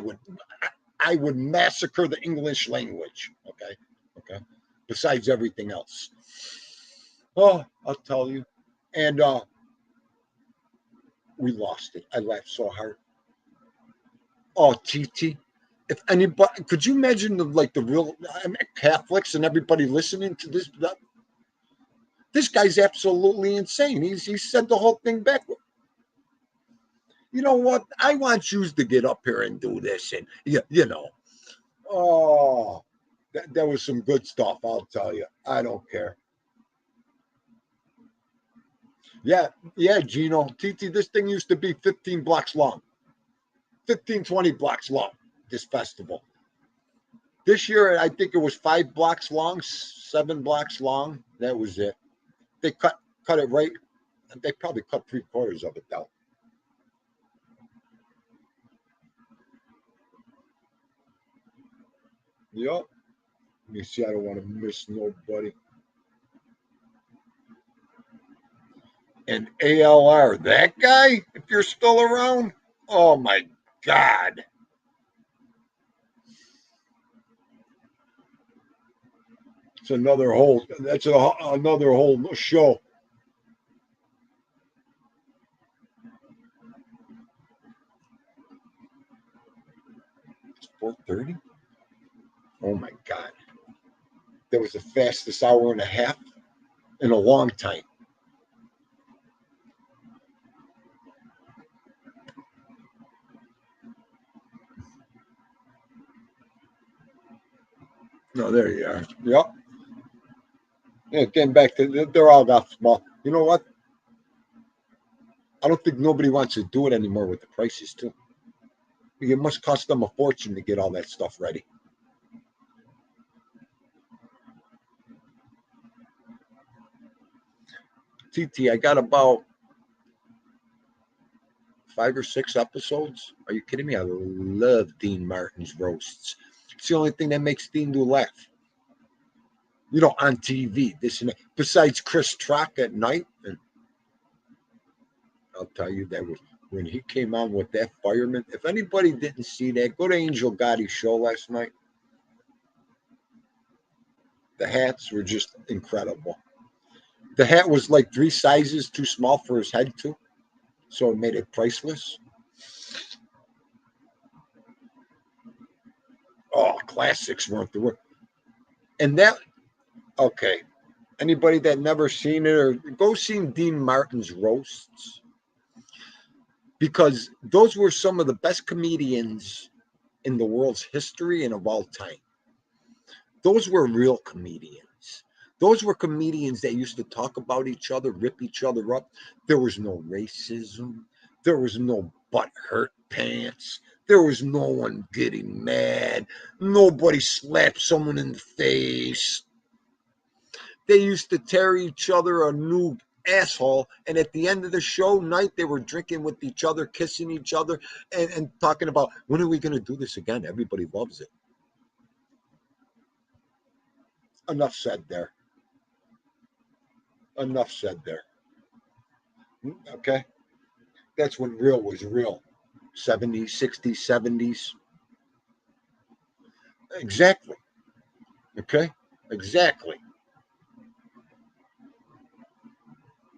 would massacre the English language. Okay, okay. Besides everything else, oh, I'll tell you. And we lost it. I laughed so hard. Oh, TT. If anybody, could you imagine the real Catholics and everybody listening to this? This guy's absolutely insane. He said the whole thing backward. You know what? I want you to get up here and do this, and oh, that was some good stuff. I'll tell you. I don't care. Yeah, yeah, Gino. TT, this thing used to be 15 blocks long, 15, 20 blocks long. This festival. This year, I think it was 5 blocks long, 7 blocks long. That was it. They cut it right. They probably cut 3/4 of it down. Yep. Let me see. I don't want to miss nobody. And ALR, that guy, if you're still around, oh my God. It's another whole, that's another whole show. It's 4:30. Oh my God. That was the fastest hour and a half in a long time. No, there you are. Yep. Yeah, getting back to, they're all got small. You know what? I don't think nobody wants to do it anymore with the prices too. It must cost them a fortune to get all that stuff ready. TT, I got about 5 or 6 episodes. Are you kidding me? I love Dean Martin's roasts. It's the only thing that makes Dean do laugh. You know, on TV, this and that. Besides Chris Trock at night, and I'll tell you that was when he came on with that fireman. If anybody didn't see that, go to Angel Gotti's show last night. The hats were just incredible. The hat was like 3 sizes too small for his head too, so it made it priceless. Oh, classics weren't the word. And that, okay, anybody that never seen it, or go see Dean Martin's roasts, because those were some of the best comedians in the world's history and of all time. Those were real comedians. Those were comedians that used to talk about each other, rip each other up. There was no racism. There was no butt hurt pants. There was no one getting mad. Nobody slapped someone in the face. They used to tear each other a new asshole, and at the end of the show night, they were drinking with each other, kissing each other, and talking about, when are we going to do this again? Everybody loves it. Enough said there. Enough said there. Okay? That's when real was real. 70s, 60s, 70s. Exactly. Okay? Exactly.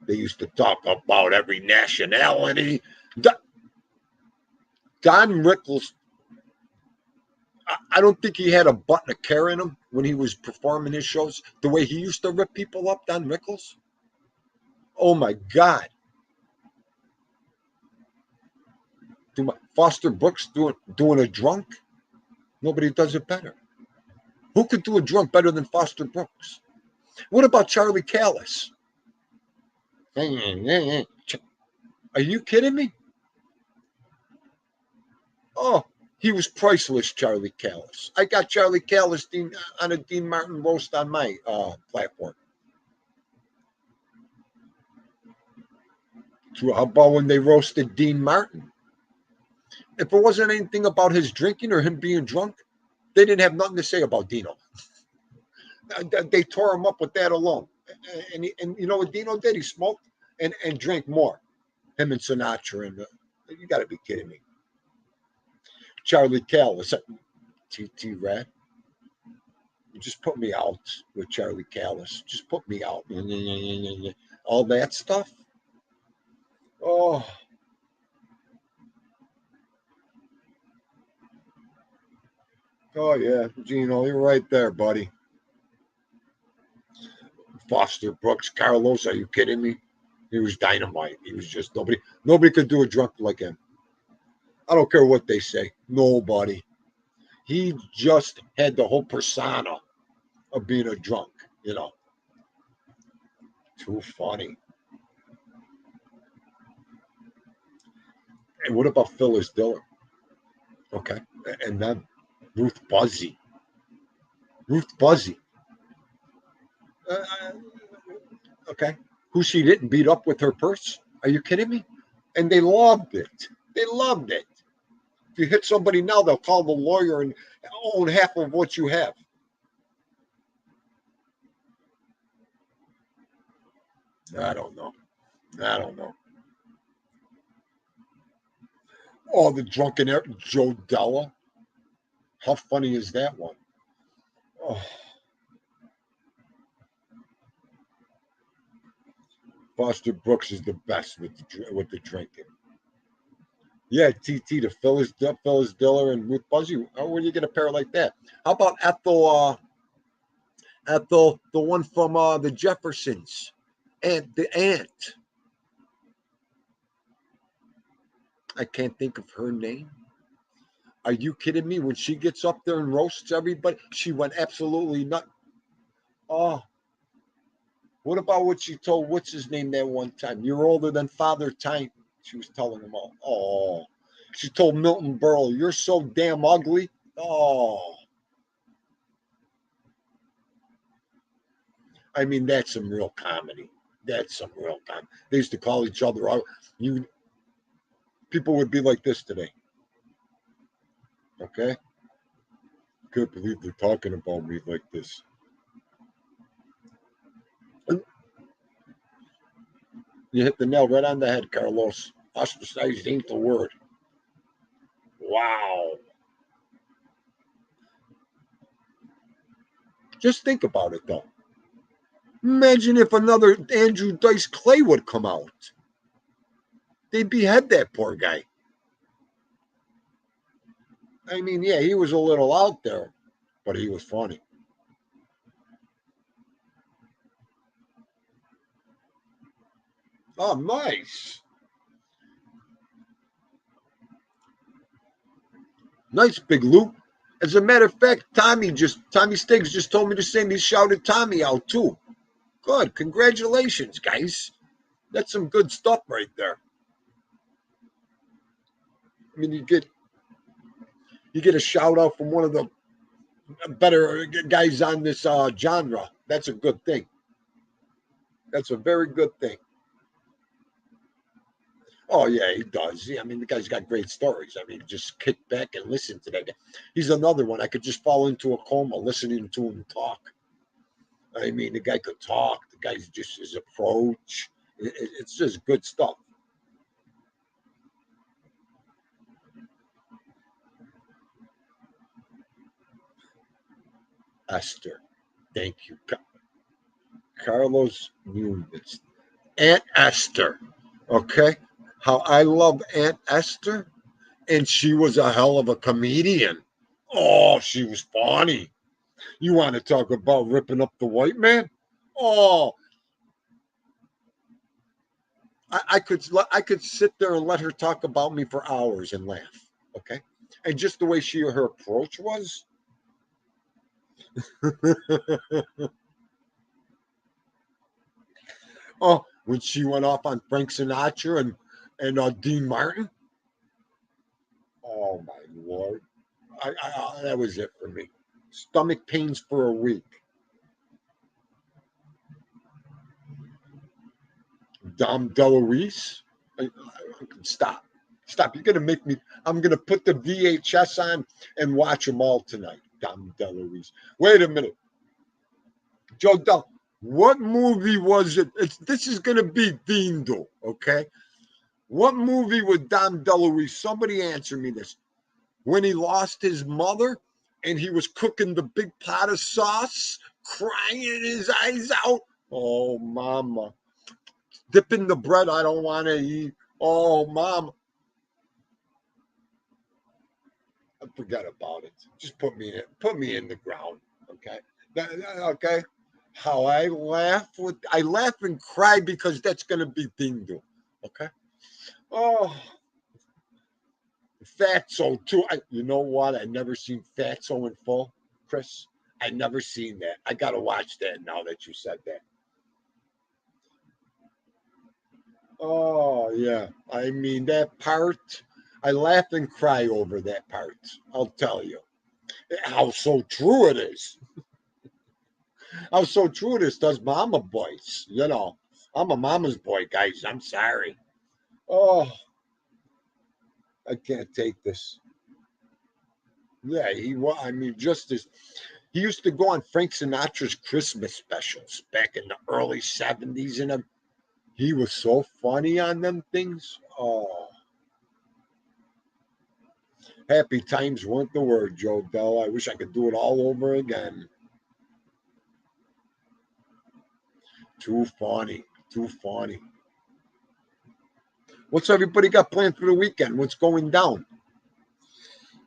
They used to talk about every nationality. Don Rickles, I don't think he had a button of care in him when he was performing his shows. The way he used to rip people up, Don Rickles. Oh my God. Foster Brooks doing a drunk. Nobody does it better. Who could do a drunk better than Foster Brooks? What about Charlie Callis? Are you kidding me? Oh, he was priceless, Charlie Callis. I got Charlie Callis on a Dean Martin roast on my platform. So how about when they roasted Dean Martin? If it wasn't anything about his drinking or him being drunk, they didn't have nothing to say about Dino. They tore him up with that alone. And you know what Dino did? He smoked and drank more. Him and Sinatra. And you got to be kidding me. Charlie Callis, TT Rat. Just put me out with Charlie Callis. Just put me out. All that stuff. Oh. Oh, yeah. Gino, you're right there, buddy. Foster Brooks, Carlos, are you kidding me? He was dynamite. He was just nobody could do a drunk like him. I don't care what they say. Nobody. He just had the whole persona of being a drunk, you know. Too funny. And what about Phyllis Diller? Okay. And then Ruth Buzzy. Ruth Buzzy. Okay. Who she didn't beat up with her purse? Are you kidding me? And they loved it. They loved it. If you hit somebody now, they'll call the lawyer and own half of what you have. I don't know. Oh, the drunken Joe Della. How funny is that one? Oh. Foster Brooks is the best with the drinking. Yeah, TT to Phyllis Diller and Ruth Buzzy. How would you get a pair like that? How about Ethel, the one from the Jeffersons, and the aunt. I can't think of her name. Are you kidding me? When she gets up there and roasts everybody, she went absolutely nuts. Oh, what about what she told, what's his name that one time? You're older than Father Time. She was telling him all. Oh, she told Milton Berle, you're so damn ugly. Oh, I mean, that's some real comedy. That's some real comedy. They used to call each other out. You people would be like this today. Okay? Can't believe they're talking about me like this. You hit the nail right on the head, Carlos. Ostracized ain't the word. Wow. Just think about it, though. Imagine if another Andrew Dice Clay would come out. They'd behead that poor guy. I mean, yeah, he was a little out there, but he was funny. Oh, nice. Nice, Big Luke. As a matter of fact, Tommy Stiggs just told me the same. He shouted Tommy out too. Good. Congratulations, guys. That's some good stuff right there. I mean, you get a shout out from one of the better guys on this genre. That's a good thing. That's a very good thing. Oh yeah, he does. Yeah, I mean, the guy's got great stories. I mean, just kick back and listen to that guy. He's another one. I could just fall into a coma listening to him talk. I mean, the guy could talk. The guy's just his approach. It's just good stuff. Esther, thank you, Carlos Nunes. Aunt Esther. Okay, how I love Aunt Esther, and she was a hell of a comedian. Oh, she was funny. You want to talk about ripping up the white man? Oh, I could sit there and let her talk about me for hours and laugh. Okay, and just the way her approach was. Oh, when she went off on Frank Sinatra and Dean Martin. Oh my lord, that was it for me. Stomach pains for a week. Dom DeLuise. Stop. Stop. You're going to make me. I'm going to put the VHS on and watch them all tonight. Dom DeLuise. Wait a minute. Joe Del, what movie was it? This is going to be Dean, okay? What movie with Dom DeLuise? Somebody answer me this. When he lost his mother and he was cooking the big pot of sauce, crying his eyes out. Oh, mama. Dipping the bread I don't want to eat. Oh, mama. Forget about it. Just put me in the ground. Okay. Okay. How I laugh and cry because that's gonna be Dingo. Okay. Oh, Fatso too. You know what? I never seen Fatso in full, Chris. I never seen that. I gotta watch that now that you said that. Oh yeah. I mean that part. I laugh and cry over that part. I'll tell you how so true it is. How so true it is. Does mama boys? You know, I'm a mama's boy, guys. I'm sorry. Oh, I can't take this. Yeah, he was. I mean, just as he used to go on Frank Sinatra's Christmas specials back in the early '70s, and he was so funny on them things. Oh, happy times weren't the word, Joe Bell. I wish I could do it all over again. Too funny. Too funny. What's everybody got planned for the weekend? What's going down?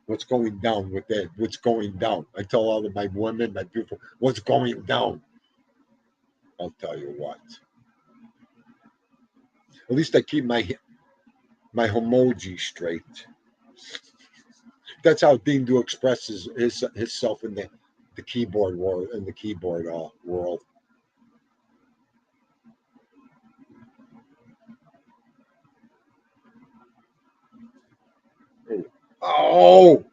What's going down with that? What's going down? I tell all of my women, my beautiful, what's going down? I'll tell you what. At least I keep my homoji straight. That's how Dean do expresses himself in the keyboard world in the keyboard world. Oh,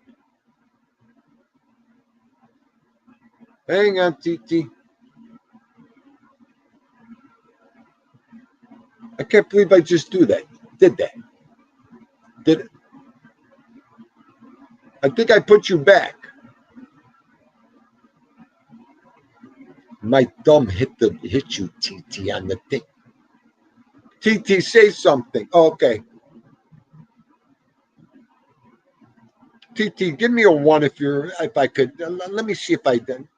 hang on, TT. I can't believe I just did that. Did I think I put you back? My thumb hit you, TT, on the thing. TT, say something. Okay. TT, give me a one if I could. Let me see if I did.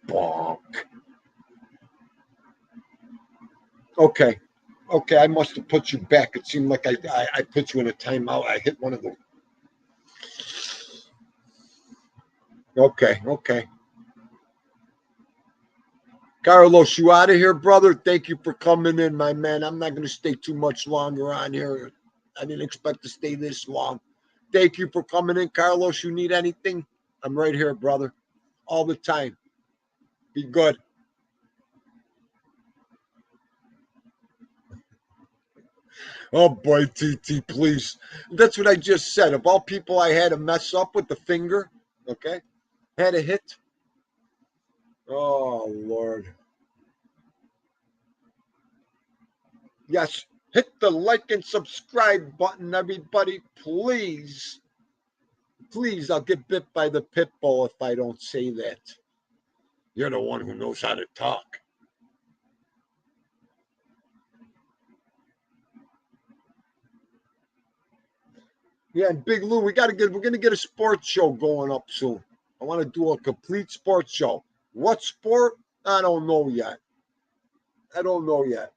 Bonk. Okay. Okay, I must have put you back. It seemed like I put you in a timeout. I hit one of them. Okay, okay. Carlos, you out of here, brother? Thank you for coming in, my man. I'm not going to stay too much longer on here. I didn't expect to stay this long. Thank you for coming in, Carlos. You need anything? I'm right here, brother. All the time. Be good. Oh boy, TT, please. That's what I just said. Of all people I had to mess up with the finger, okay? Had a hit. Oh Lord. Yes. Hit the like and subscribe button, everybody. Please. Please, I'll get bit by the pit bull if I don't say that. You're the one who knows how to talk. Yeah, and Big Lou, we're gonna get a sports show going up soon. I want to do a complete sports show. What sport? I don't know yet. I don't know yet.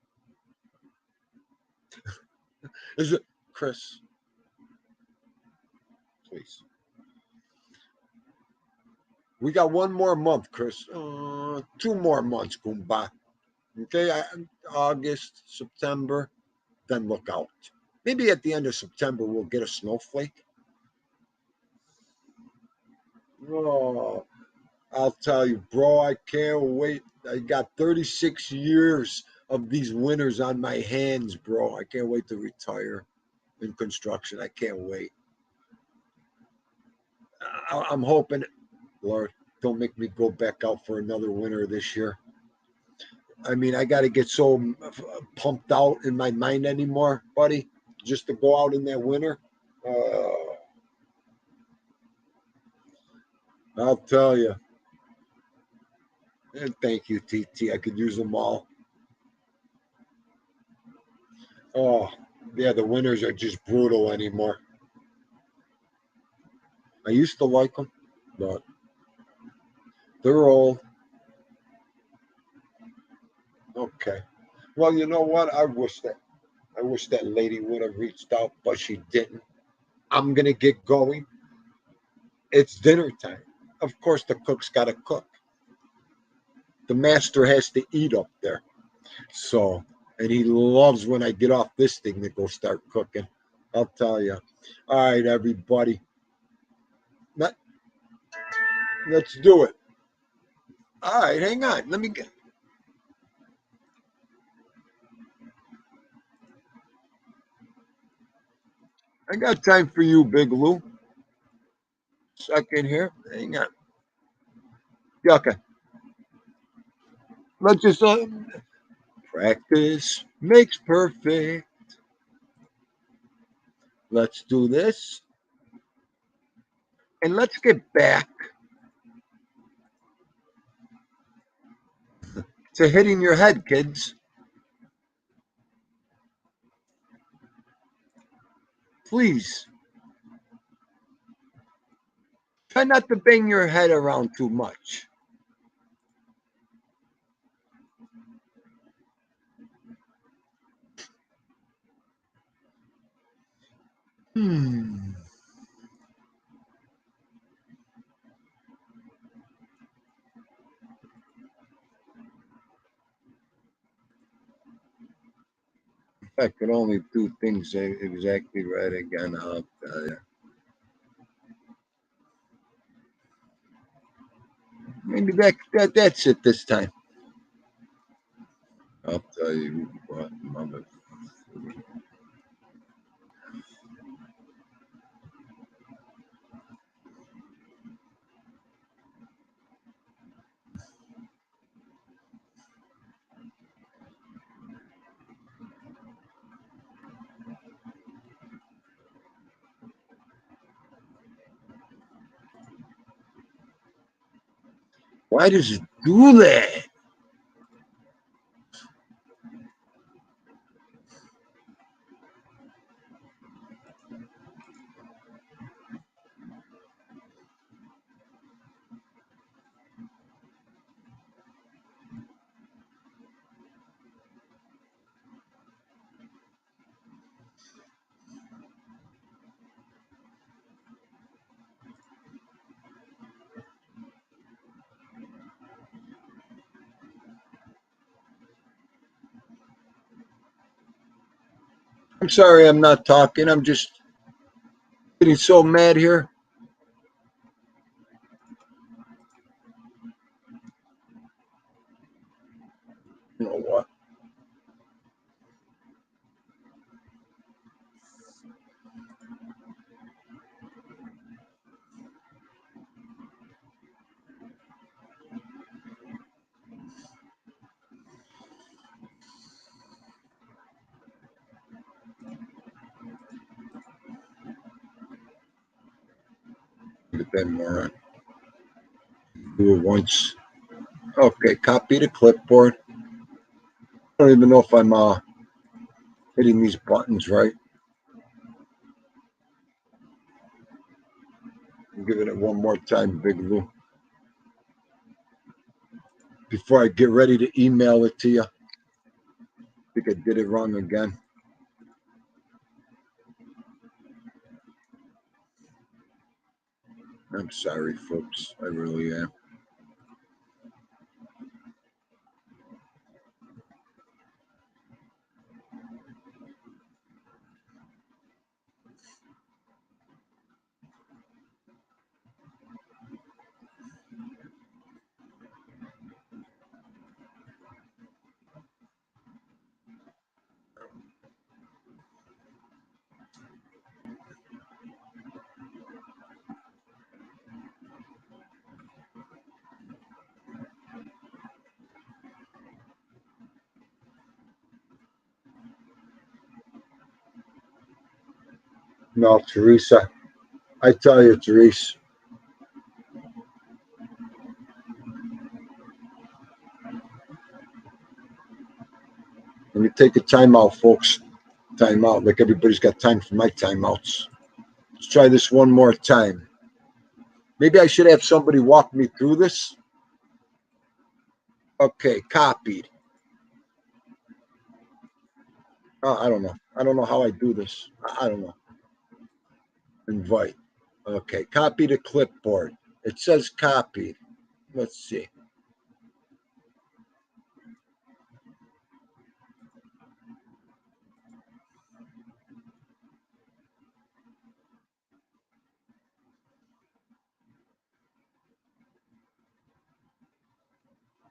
Is it Chris? Please. We got one more month, Chris. 2 more months, Goomba. Okay, August, September, then look out. Maybe at the end of September we'll get a snowflake. Oh, I'll tell you, bro, I can't wait. I got 36 years of these winters on my hands, bro. I can't wait to retire in construction. I can't wait. I'm hoping, Lord, don't make me go back out for another winter this year. I mean, I got to get so pumped out in my mind anymore, buddy, just to go out in that winter. I'll tell you. And thank you, TT. I could use them all. Oh, yeah, the winters are just brutal anymore. I used to like them, but they're old. Okay. Well, you know what? I wish that lady would have reached out, but she didn't. I'm gonna get going. It's dinner time. Of course, the cook's got to cook. The master has to eat up there. So, and he loves when I get off this thing to go start cooking. I'll tell you. All right, everybody. Let's do it. All right, hang on. Let me get. I got time for you, Big Lou. Second here. Hang on. Yeah, okay. Let's just practice makes perfect. Let's do this. And let's get back to hitting your head, kids. Please. Try not to bang your head around too much. Hmm. If I could only do things exactly right again, I'll tell you. Maybe that's it this time. I'll tell you what, mother. Why does it do that? I'm sorry I'm not talking. I'm just getting so mad here. You know what? Get that moron. Do it once. Okay, copy the clipboard. I don't even know if I'm hitting these buttons right. I'm giving it one more time, Big Lou. Before I get ready to email it to you. I think I did it wrong again. I'm sorry, folks. I really am. No, Teresa. I tell you, Therese. Let me take a timeout, folks. Timeout. Like everybody's got time for my timeouts. Let's try this one more time. Maybe I should have somebody walk me through this. Okay, copied. I don't know. I don't know how I do this. I don't know. Invite. Okay, copy to clipboard. It says copied. Let's see.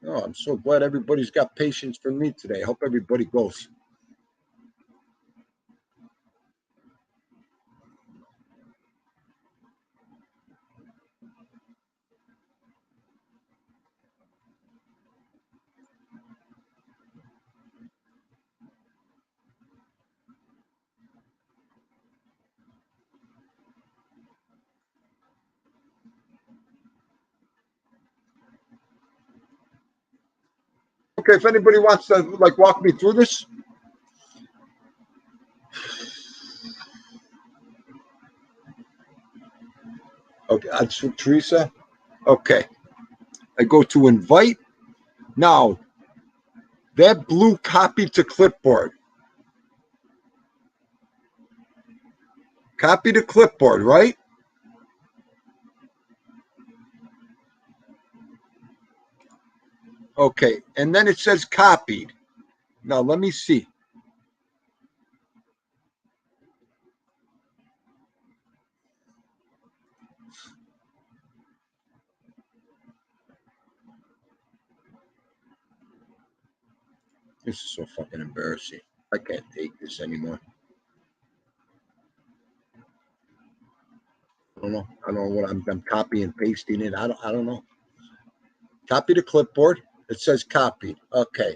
Oh, I'm so glad everybody's got patience for me today. I hope everybody goes. Okay, if anybody wants to like walk me through this. Okay, that's for Teresa. Okay. I go to invite. Now, that blue copy to clipboard. Copy to clipboard, right? Okay, and then it says copied. Now let me see. This is so fucking embarrassing. I can't take this anymore. I don't know. I don't know what I'm copying and pasting it. I don't know. Copy to clipboard. It says copied. Okay.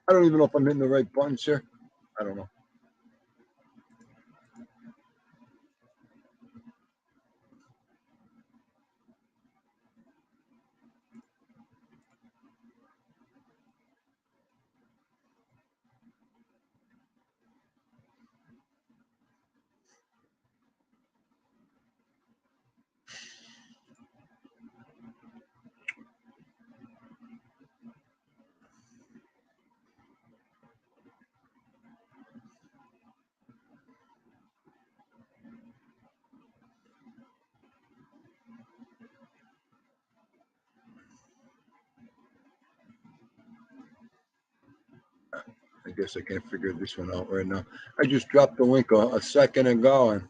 I don't even know if I'm hitting the right buttons here. I don't know. I guess I can't figure this one out right now. I just dropped the link a second ago. And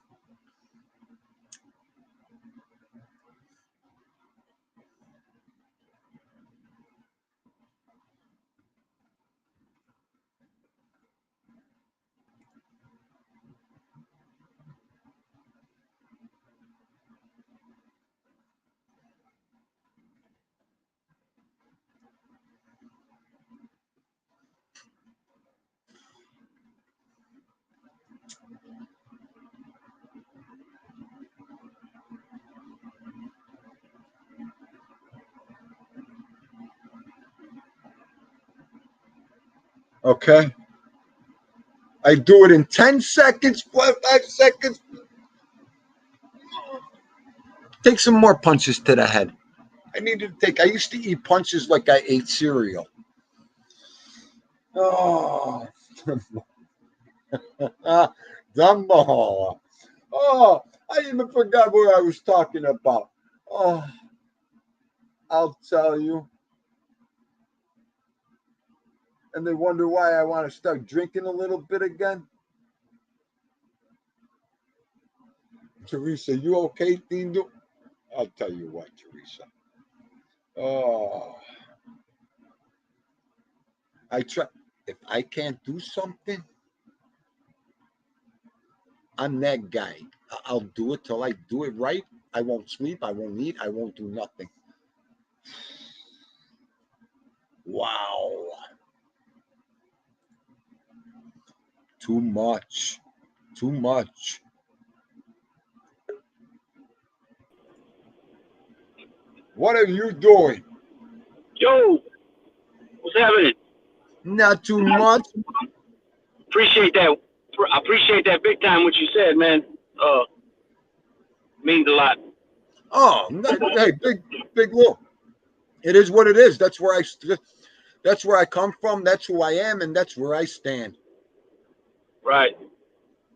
okay. I do it in 10 seconds, 5 seconds. Take some more punches to the head. I used to eat punches like I ate cereal. Oh, Dumbo. Oh, I even forgot what I was talking about. Oh, I'll tell you. And they wonder why I want to start drinking a little bit again. Teresa, you okay, Dindo? I'll tell you what, Teresa. Oh, I try. If I can't do something, I'm that guy. I'll do it till I do it right. I won't sleep. I won't eat. I won't do nothing. Wow. Too much. Too much. What are you doing? Yo, what's happening? Not too much. Appreciate that. I appreciate that big time what you said, man. Means a lot. Oh, hey, big look. It is what it is. That's where I come from. That's who I am, and that's where I stand. Right.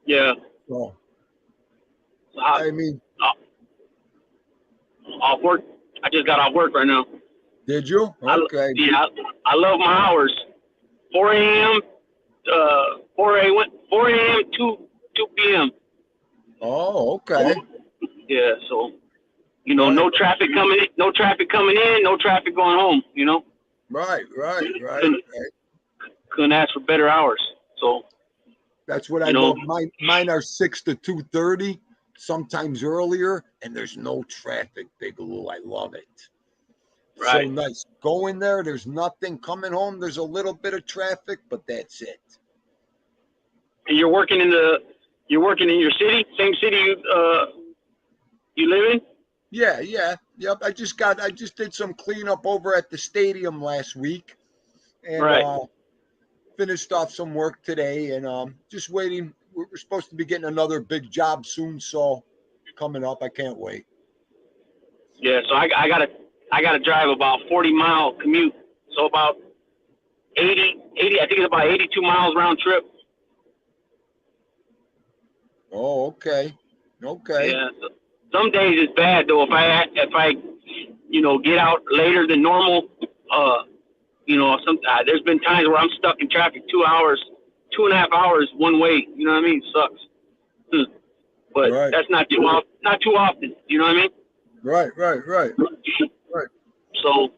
Yeah. So, So I mean, off work. I just got off work right now. did you? Okay. I love my hours. 4 a.m. 4 a.m. 2 p.m. Oh, okay. Yeah. So, no traffic coming in, no traffic going home. Right. Couldn't ask for better hours. So. That's what I love. Mine are 6 to 2:30, sometimes earlier, and there's no traffic, Big Lou. I love it. Right. So nice. Go in there. There's nothing coming home. There's a little bit of traffic, but that's it. And you're working in your city, same city you live in? Yeah. Yep. I just did some cleanup over at the stadium last week, and Right. Finished off some work today, and just waiting. We're supposed to be getting another big job soon, so coming up. I can't wait. Yeah, so I gotta drive about 40-mile commute, so about 80. I think it's about 82 miles round trip. Oh, okay. Okay. Yeah. So some days it's bad though. If I get out later than normal, there's been times where I'm stuck in traffic 2 hours, 2.5 hours one way. You know what I mean? Sucks. But Right. that's not too often. You know what I mean? Right. Right. So,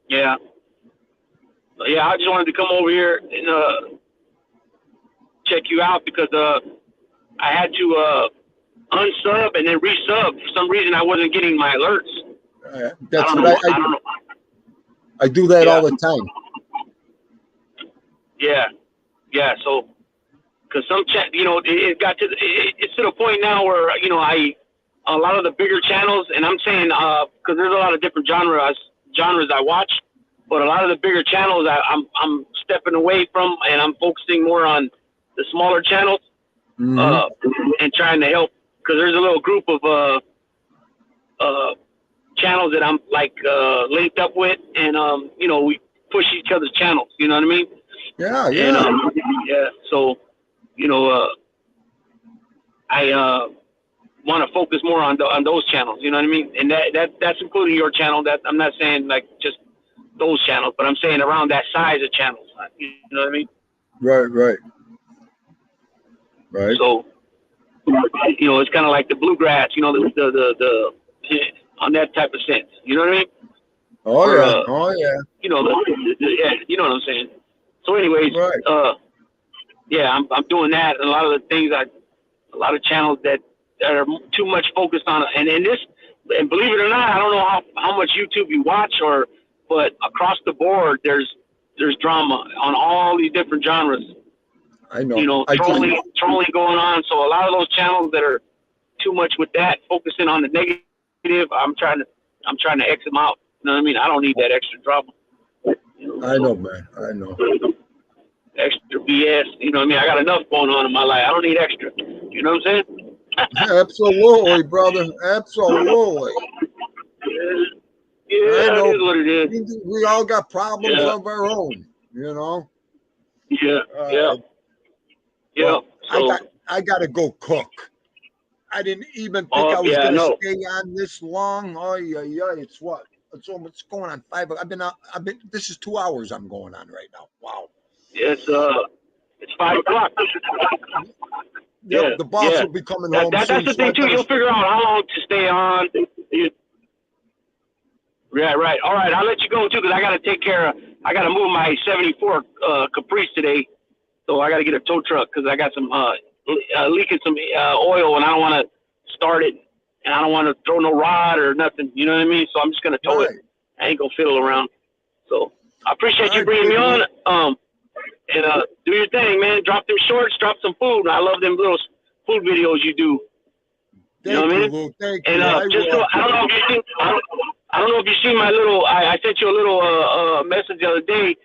yeah. Yeah, I just wanted to come over here and check you out because I had to unsub and then resub. For some reason, I wasn't getting my alerts. That's I don't what know. I I don't know. I do that Yeah. all the time. Yeah. So, because some chat, it got to it's to the point now where a lot of the bigger channels, and I'm saying because there's a lot of different genres I watch, but a lot of the bigger channels I'm stepping away from, and I'm focusing more on the smaller channels, and trying to help because there's a little group of channels that I'm like linked up with, and we push each other's channels. You know what I mean? Yeah. And yeah, so I want to focus more on those channels. You know what I mean? And that's including your channel. That I'm not saying like just those channels, but I'm saying around that size of channels. You know what I mean? Right. So it's kind of like the bluegrass. The on that type of sense. You know what I mean? Oh yeah. Yeah, you know what I'm saying. So, anyways, Right. yeah, I'm doing that, and a lot of the things a lot of channels that are too much focused on, and believe it or not, I don't know how much YouTube you watch, but across the board, there's drama on all these different genres. I know. Trolling going on. So a lot of those channels that are too much with that, focusing on the negative, I'm trying to X them out. You know what I mean? I don't need that extra drama. I know, man. I know. Extra BS. You know what I mean? I got enough going on in my life. I don't need extra. You know what I'm saying? Absolutely, brother. Absolutely. Yeah, I know. it is what it is. We all got problems Yeah. of our own, you know. Yeah. Well, So, I got to go cook. I didn't even think I was yeah, going to no. stay on this long. Oh yeah. It's what? It's almost going on 5. This is 2 hours I'm going on right now. Wow. It's 5 o'clock. Yep, the boss will be coming home That's soon. the thing too. You'll figure out how long to stay on. Yeah, right. All right, I'll let you go too because I got to take care of. I got to move my '74 Caprice today, so I got to get a tow truck because I got some leaking some oil and I don't want to start it and I don't want to throw no rod or nothing. You know what I mean? So I'm just gonna tow it. I ain't gonna fiddle around. So I appreciate you bringing me on. And do your thing, man. Drop them shorts, drop some food. I love them little food videos you do. You know what I mean? Lou. Thank and you. just so I don't know if you seen, I don't know if you seen my little. I sent you a little message the other day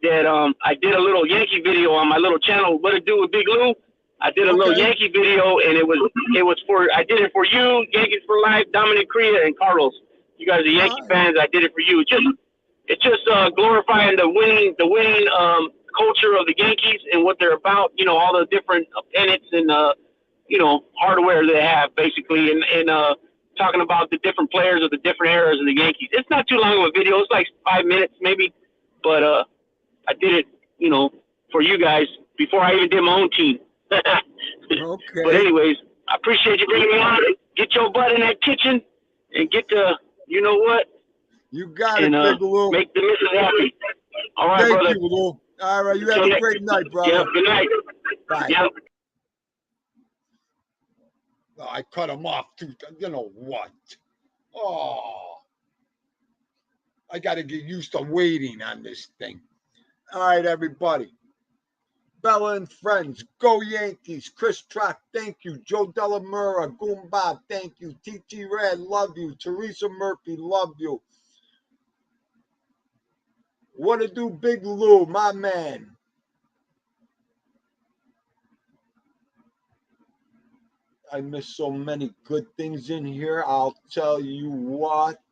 that I did a little Yankee video on my little channel. What it do with Big Lou? I did a little Yankee video, and it was for I did it for you, Yankees for Life, Dominic Crea, and Carlos. You guys are Yankee fans. I did it for you. It's just glorifying the winning culture of the Yankees and what they're about. You know, all the different pennants and hardware they have basically, and talking about the different players of the different eras of the Yankees. It's not too long of a video. It's like 5 minutes maybe, but I did it, for you guys before I even did my own team. Okay. But anyways, I appreciate you bringing me on. Get your butt in that kitchen and get to, you know what? You got it, Big Lou. Make the missus happy. All right, Thank brother. you, Lou. All right, you have a great night, brother. Yeah, good night. Bye. Yeah. I cut him off too. You know what? Oh, I got to get used to waiting on this thing. All right, everybody. Bella and friends, go Yankees. Chris Trock, thank you. Joe Delamere, Goomba, thank you. TT Red, love you. Teresa Murphy, love you. What to do, Big Lou, my man? I missed so many good things in here. I'll tell you what.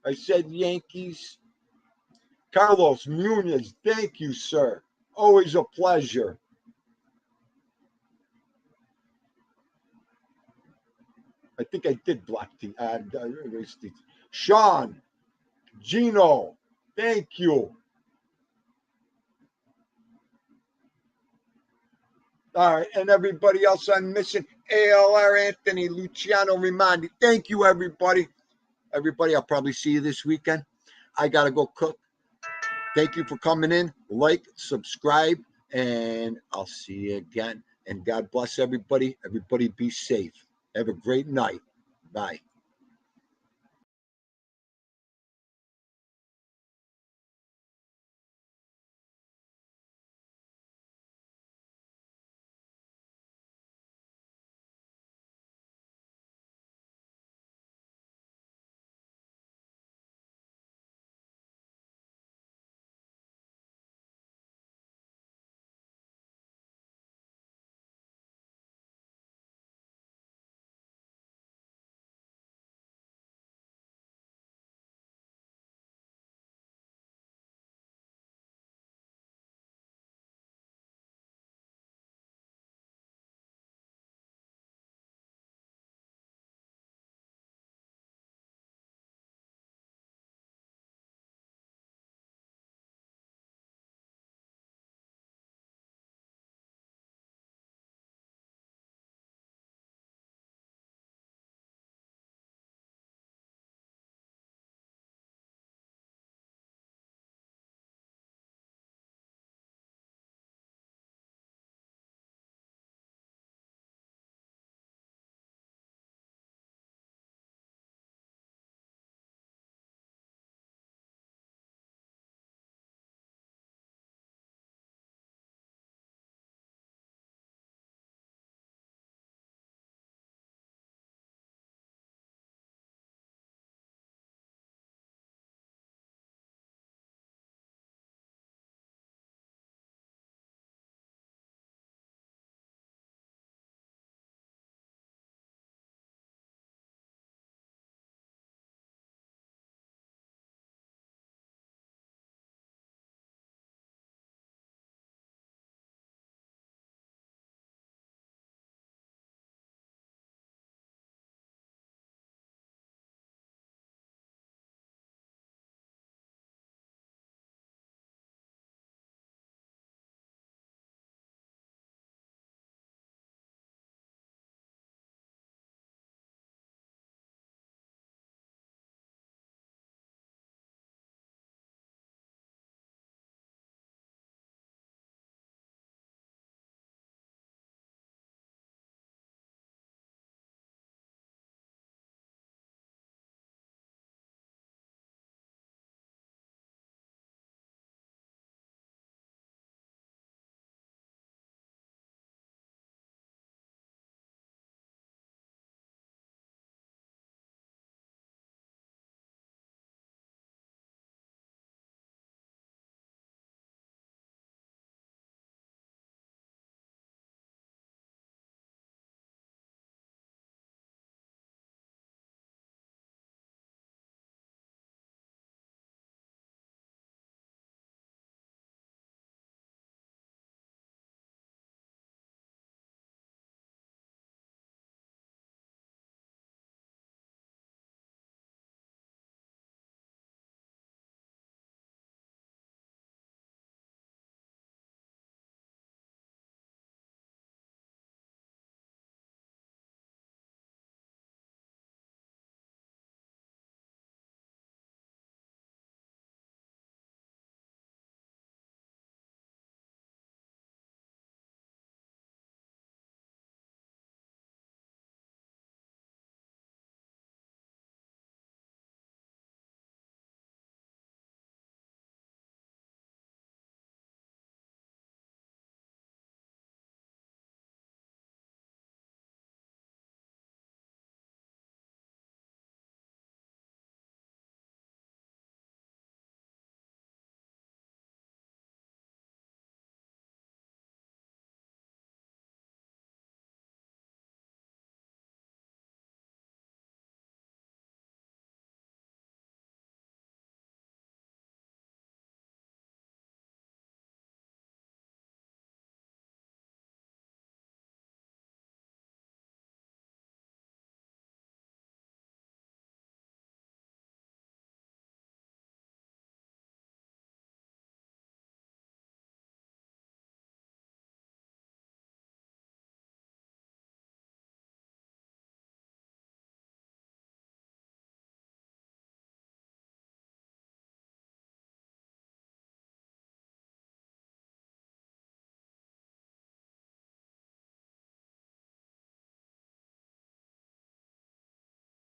I said Yankees. Carlos Munoz, thank you, sir. Always a pleasure. I think I did block Sean, Gino, thank you. All right, and everybody else I'm missing, ALR Anthony, Luciano Rimandi. Thank you, everybody. Everybody, I'll probably see you this weekend. I got to go cook. Thank you for coming in. Like, subscribe, and I'll see you again. And God bless everybody. Everybody be safe. Have a great night. Bye.